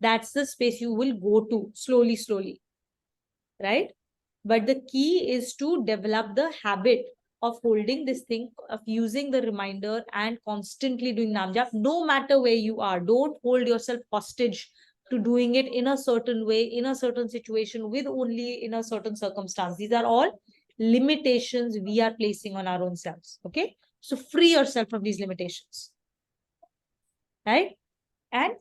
That's the space you will go to slowly, slowly. Right? But the key is to develop the habit of holding this thing, of using the reminder and constantly doing Nam Jap, no matter where you are. Don't hold yourself hostage to doing it in a certain way, in a certain situation, with only in a certain circumstance. These are all limitations we are placing on our own selves. Okay? So free yourself from these limitations. Right? And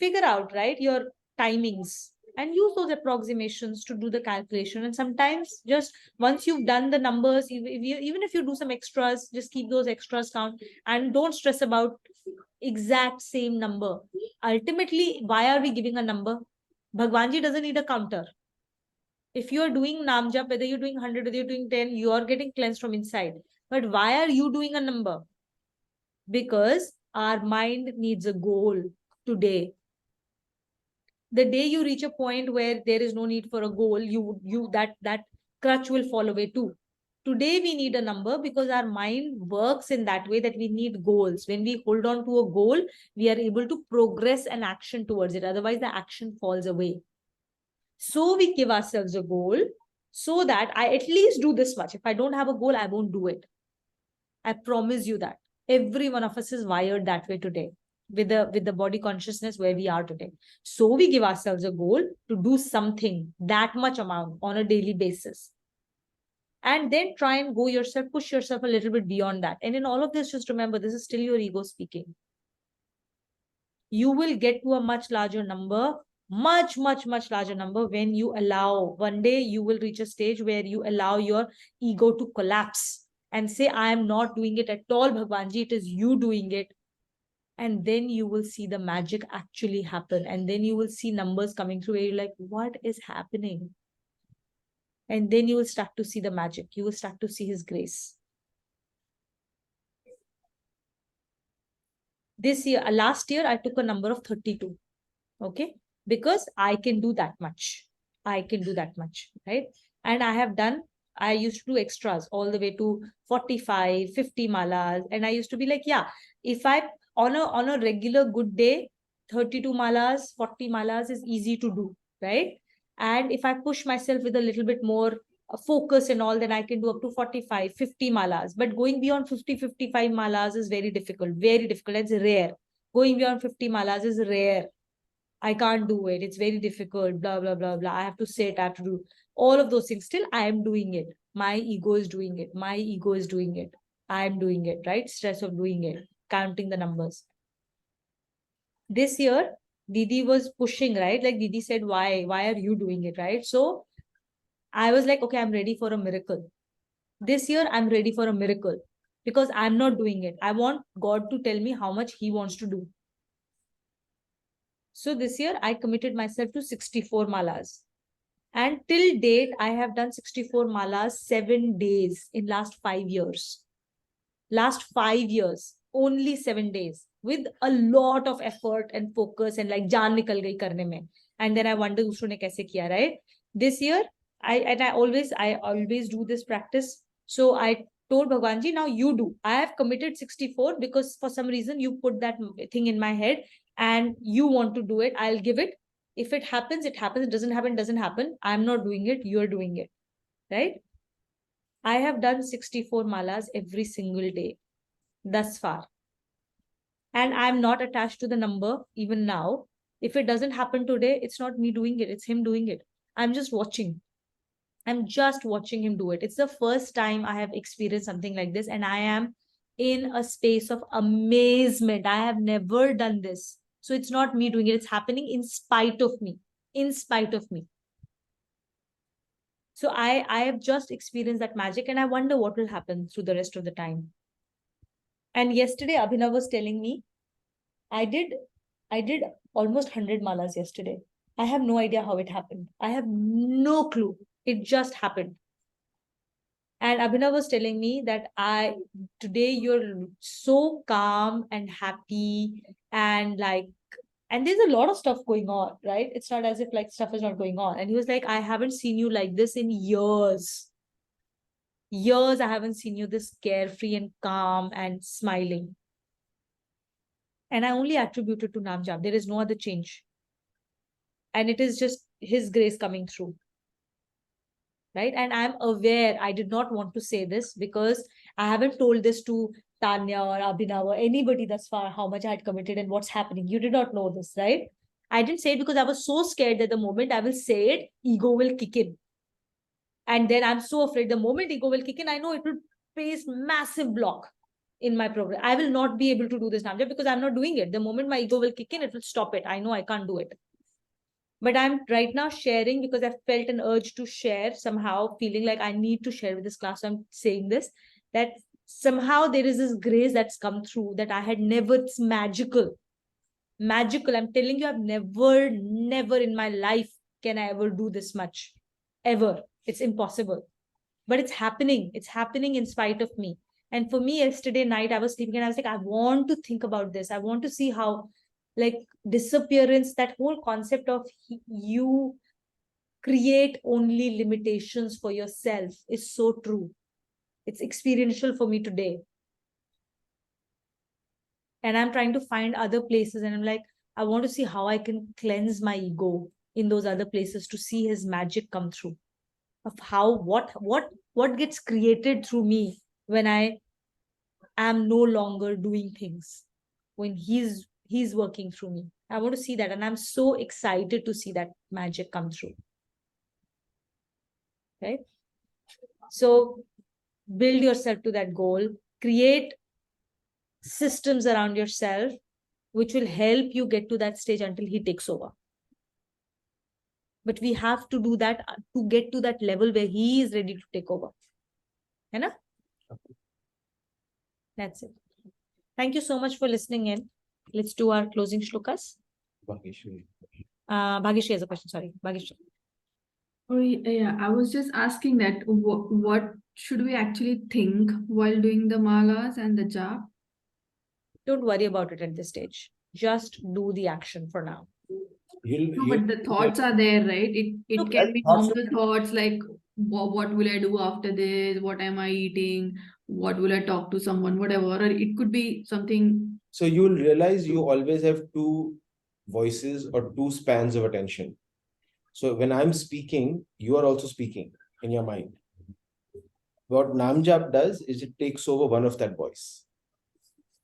figure out, right, your timings. And use those approximations to do the calculation. And sometimes just once you've done the numbers, even if you do some extras, just keep those extras count and don't stress about exact same number. Ultimately, why are we giving a number? Bhagwanji doesn't need a counter. If you're doing Nam Jap, whether you're doing 100, whether you're doing 10, you're getting cleansed from inside. But why are you doing a number? Because our mind needs a goal today. The day you reach a point where there is no need for a goal, that crutch will fall away too. Today we need a number because our mind works in that way that we need goals. When we hold on to a goal, we are able to progress an action towards it. Otherwise, the action falls away. So we give ourselves a goal so that I at least do this much. If I don't have a goal, I won't do it. I promise you that. Every one of us is wired that way today. With the body consciousness where we are today. So we give ourselves a goal to do something, that much amount on a daily basis. And then try and push yourself a little bit beyond that. And in all of this, just remember, this is still your ego speaking. You will get to a much larger number, much, much, much larger number when you allow. One day you will reach a stage where you allow your ego to collapse and say, I am not doing it at all, Bhagwanji, it is you doing it. And then you will see the magic actually happen. And then you will see numbers coming through where you're like, what is happening? And then you will start to see the magic. You will start to see his grace. This year, last year, I took a number of 32. Okay. Because I can do that much. I can do that much. Right. And I used to do extras all the way to 45, 50 malas. And I used to be like, yeah, if I, on a regular good day, 32 malas, 40 malas is easy to do. Right. And if I push myself with a little bit more focus and all, then I can do up to 45, 50 malas. But going beyond 50, 55 malas is very difficult. Very difficult. It's rare. Going beyond 50 malas is rare. I can't do it. It's very difficult, blah, blah, blah, blah. I have to sit, I have to do all of those things. Still, I am doing it. My ego is doing it. My ego is doing it. I am doing it, right? Stress of doing it, counting the numbers. This year, Didi was pushing, right? Like Didi said, why are you doing it, right? So I was like, okay, I'm ready for a miracle. This year, I'm ready for a miracle because I'm not doing it. I want God to tell me how much he wants to do. So this year I committed myself to 64 malas. And till date, I have done 64 malas 7 days in last 5 years. Last 5 years, only 7 days with a lot of effort and focus and like jaan nikal gayi karne mein. And then I wonder dusron ne kaise kiya, right? This year, I always do this practice. So I told Bhagwanji, now you do. I have committed 64 because for some reason you put that thing in my head and you want to do it. I'll give it. If it happens, it happens. It doesn't happen, doesn't happen. I'm not doing it. You're doing it. Right? I have done 64 malas every single day thus far. And I'm not attached to the number even now. If it doesn't happen today, it's not me doing it. It's him doing it. I'm just watching. I'm just watching him do it. It's the first time I have experienced something like this. And I am in a space of amazement. I have never done this. So it's not me doing it. It's happening in spite of me. In spite of me. So I have just experienced that magic and I wonder what will happen through the rest of the time. And yesterday, Abhinav was telling me, I did almost 100 malas yesterday. I have no idea how it happened. I have no clue. It just happened. And Abhinav was telling me that today you're so calm and happy and like, and there's a lot of stuff going on, right? It's not as if like stuff is not going on. And he was like, I haven't seen you like this in years. Years I haven't seen you this carefree and calm and smiling. And I only attribute it to Namjap. There is no other change. And it is just his grace coming through. Right? And I'm aware, I did not want to say this because I haven't told this to Tanya or Abhinav or anybody thus far how much I had committed and what's happening. You did not know this, right? I didn't say it because I was so scared that the moment I will say it, ego will kick in. And then I'm so afraid the moment ego will kick in, I know it will face massive block in my progress. I will not be able to do this now because I'm not doing it. The moment my ego will kick in, it will stop it. I know I can't do it. But I'm right now sharing because I felt an urge to share somehow, feeling like I need to share with this class. So I'm saying this, that somehow there is this grace that's come through that I had never, it's magical. Magical. I'm telling you, I've never in my life can I ever do this much. Ever. It's impossible. But it's happening. It's happening in spite of me. And for me, yesterday night, I was sleeping and I was like, I want to think about this. I want to see how, like, disappearance, that whole concept of you create only limitations for yourself is so true. It's experiential for me today. And I'm trying to find other places and I'm like, I want to see how I can cleanse my ego in those other places to see his magic come through. Of how, what gets created through me when I am no longer doing things, when he's working through me. I want to see that. And I'm so excited to see that magic come through. Right? So build yourself to that goal, create systems around yourself, which will help you get to that stage until he takes over. But we have to do that to get to that level where he is ready to take over. Hai na? That's it. Thank you so much for listening in. Let's do our closing shlokas. Bhageshwari. Bhageshri has a question. Sorry, Bhageshri. Oh, yeah, I was just asking that what should we actually think while doing the malas and the jap? Don't worry about it at this stage. Just do the action for now. No, but the thoughts are there, right? It Look, can be thoughts normal thoughts like what will I do after this? What am I eating? What will I talk to someone? Whatever. Or it could be something. So you will realize you always have two voices or two spans of attention. So when I'm speaking, you are also speaking in your mind. What Namjap does is it takes over one of that voice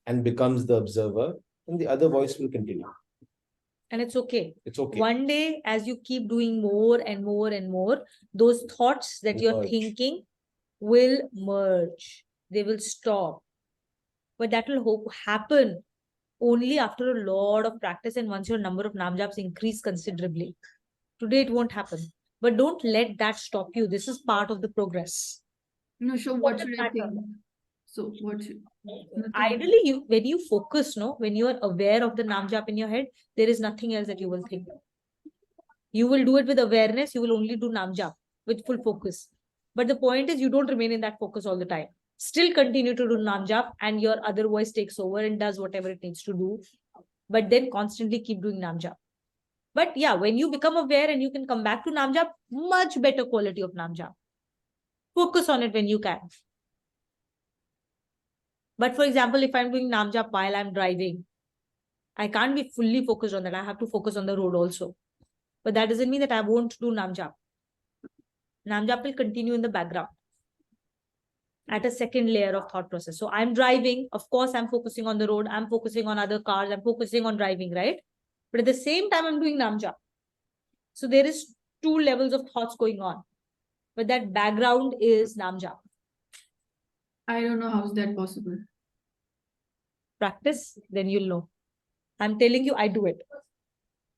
and becomes the observer, and the other voice will continue. And it's okay. It's okay. One day, as you keep doing more and more and more, those thoughts that you're Merge. thinking will merge. They will stop. But that will happen only after a lot of practice and once your number of namjaps increase considerably. Today it won't happen. But don't let that stop you. This is part of the progress. No, sure. What should I think? So what should nothing. Ideally, when you focus, when you are aware of the namjap in your head, there is nothing else that you will think. You will do it with awareness. You will only do namjap with full focus. But the point is, you don't remain in that focus all the time. Still continue to do namjap, and your other voice takes over and does whatever it needs to do. But then constantly keep doing namjap. But yeah, when you become aware and you can come back to namjap, much better quality of namjap. Focus on it when you can. But for example, if I'm doing namjap while I'm driving, I can't be fully focused on that. I have to focus on the road also. But that doesn't mean that I won't do namjap. Namjap will continue in the background at a second layer of thought process. So I'm driving. Of course, I'm focusing on the road. I'm focusing on other cars. I'm focusing on driving, right? But at the same time, I'm doing namjap. So there is two levels of thoughts going on. But that background is namjap. I don't know how is that possible. Practice, then you'll know. I'm telling you, I do it.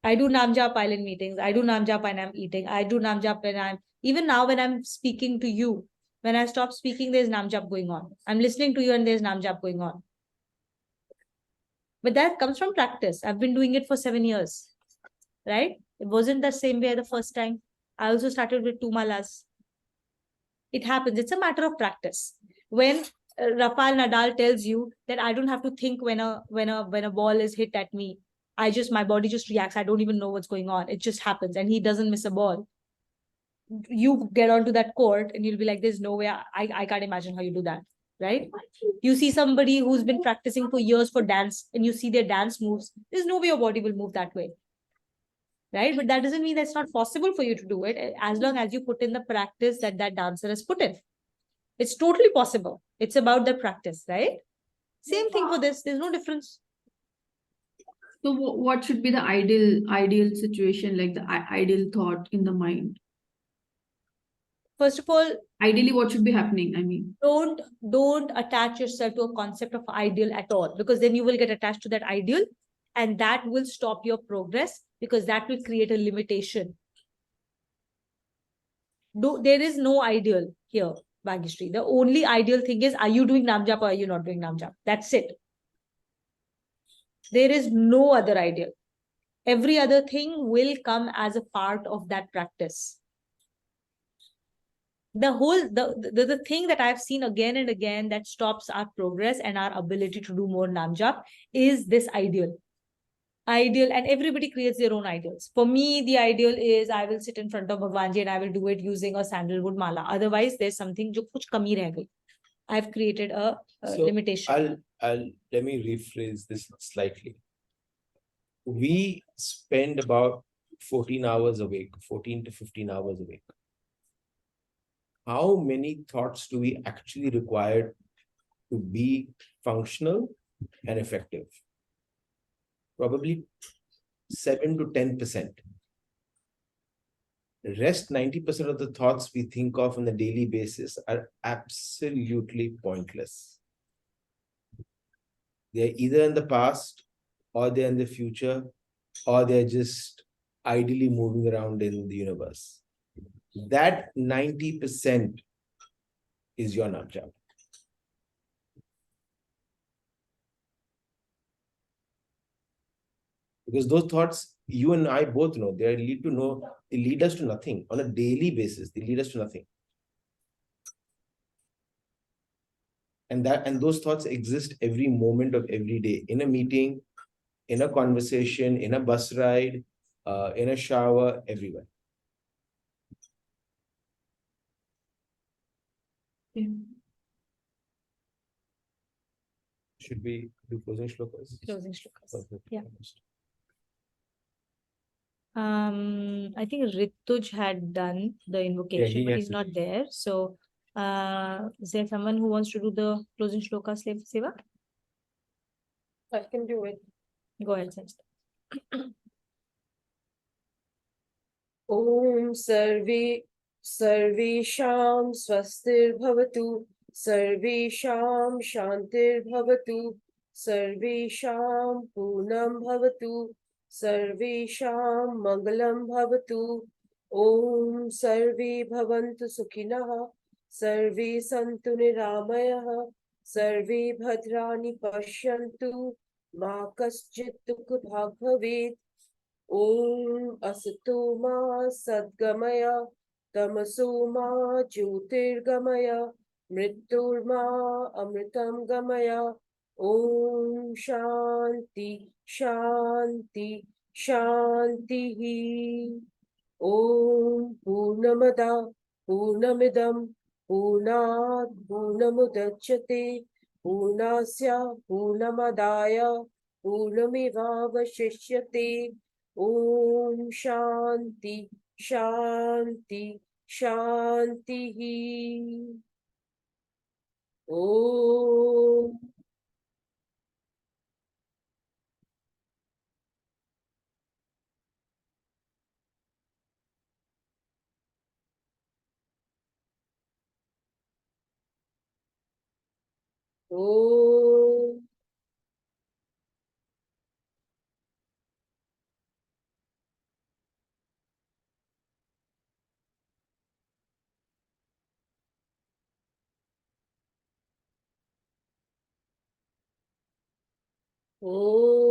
I do namjap while in meetings. I do namjap when I'm eating. I do namjap even now when I'm speaking to you. When I stop speaking, there's namjap going on. I'm listening to you and there's namjap going on. But that comes from practice. I've been doing it for 7 years, right? It wasn't the same way the first time. I also started with 2 malas. It happens. It's a matter of practice. When Rafael Nadal tells you that I don't have to think when a ball is hit at me, my body just reacts. I don't even know what's going on. It just happens, and he doesn't miss a ball. You get onto that court, and you'll be like, "There's no way. I can't imagine how you do that." Right? You see somebody who's been practicing for years for dance, and you see their dance moves. There's no way your body will move that way. Right? But that doesn't mean that it's not possible for you to do it, as long as you put in the practice that dancer has put in. It's totally possible. It's about the practice, right? Same thing for this. There's no difference. So what should be the ideal situation, like the ideal thought in the mind? First of all, ideally, what should be happening? I mean, don't attach yourself to a concept of ideal at all, because then you will get attached to that ideal, and that will stop your progress, because that will create a limitation. There is no ideal here, Bhageshri. The only ideal thing is, are you doing namjap or are you not doing namjap? That's it. There is no other ideal. Every other thing will come as a part of that practice. The thing that I've seen again and again that stops our progress and our ability to do more namjap is this ideal. And everybody creates their own ideals. For me, the ideal is I will sit in front of Bhagwanji and I will do it using a sandalwood mala. Otherwise, there's something jo kuch kami reh gayi. I've created a limitation. Let me rephrase this slightly. We spend about 14 hours awake, 14 to 15 hours awake. How many thoughts do we actually require to be functional and effective? Probably 7 to 10%. The rest 90% of the thoughts we think of on a daily basis are absolutely pointless. They're either in the past, or they're in the future, or they're just idly moving around in the universe. That 90% is your namjap. Because those thoughts, you and I both know, they lead us to nothing on a daily basis. They lead us to nothing. And those thoughts exist every moment of every day, in a meeting, in a conversation, in a bus ride, in a shower, everywhere. Yeah. Should we do closing shlokas? Closing shlokas. Perfect. Yeah. I think Rituj had done the invocation, he but had he's to. not there. So, is there someone who wants to do the closing shloka seva? I can do it. Go ahead, Sanjita. ॐ सर्वेषां स्वस्तिर्भवतु सर्वेषां शान्तिर्भवतु सर्वेषां पूर्णं भवतु सर्वेषां मङ्गलं भवतु ॐ सर्वे भवन्तु सुखिनः सर्वे सन्तु निरामयः सर्वे भद्राणि पश्यन्तु मा कश्चित् दुःखभाग् भवेत् ॐ असतो मा सद्गमय तमसो मा ज्योतिर्गमय मृत्युर्मा अमृतं गमय ॐ शान्ति शान्ति शान्तिः ॐ पूर्णमदा पूर्णमिदं पूर्णात् पूर्णमुदच्यते पूर्णस्य पूर्णमदाय पूर्णमेवावशिष्यते ॐ शान्ति शान्ति शान्तिः ॐ ॐ ॐ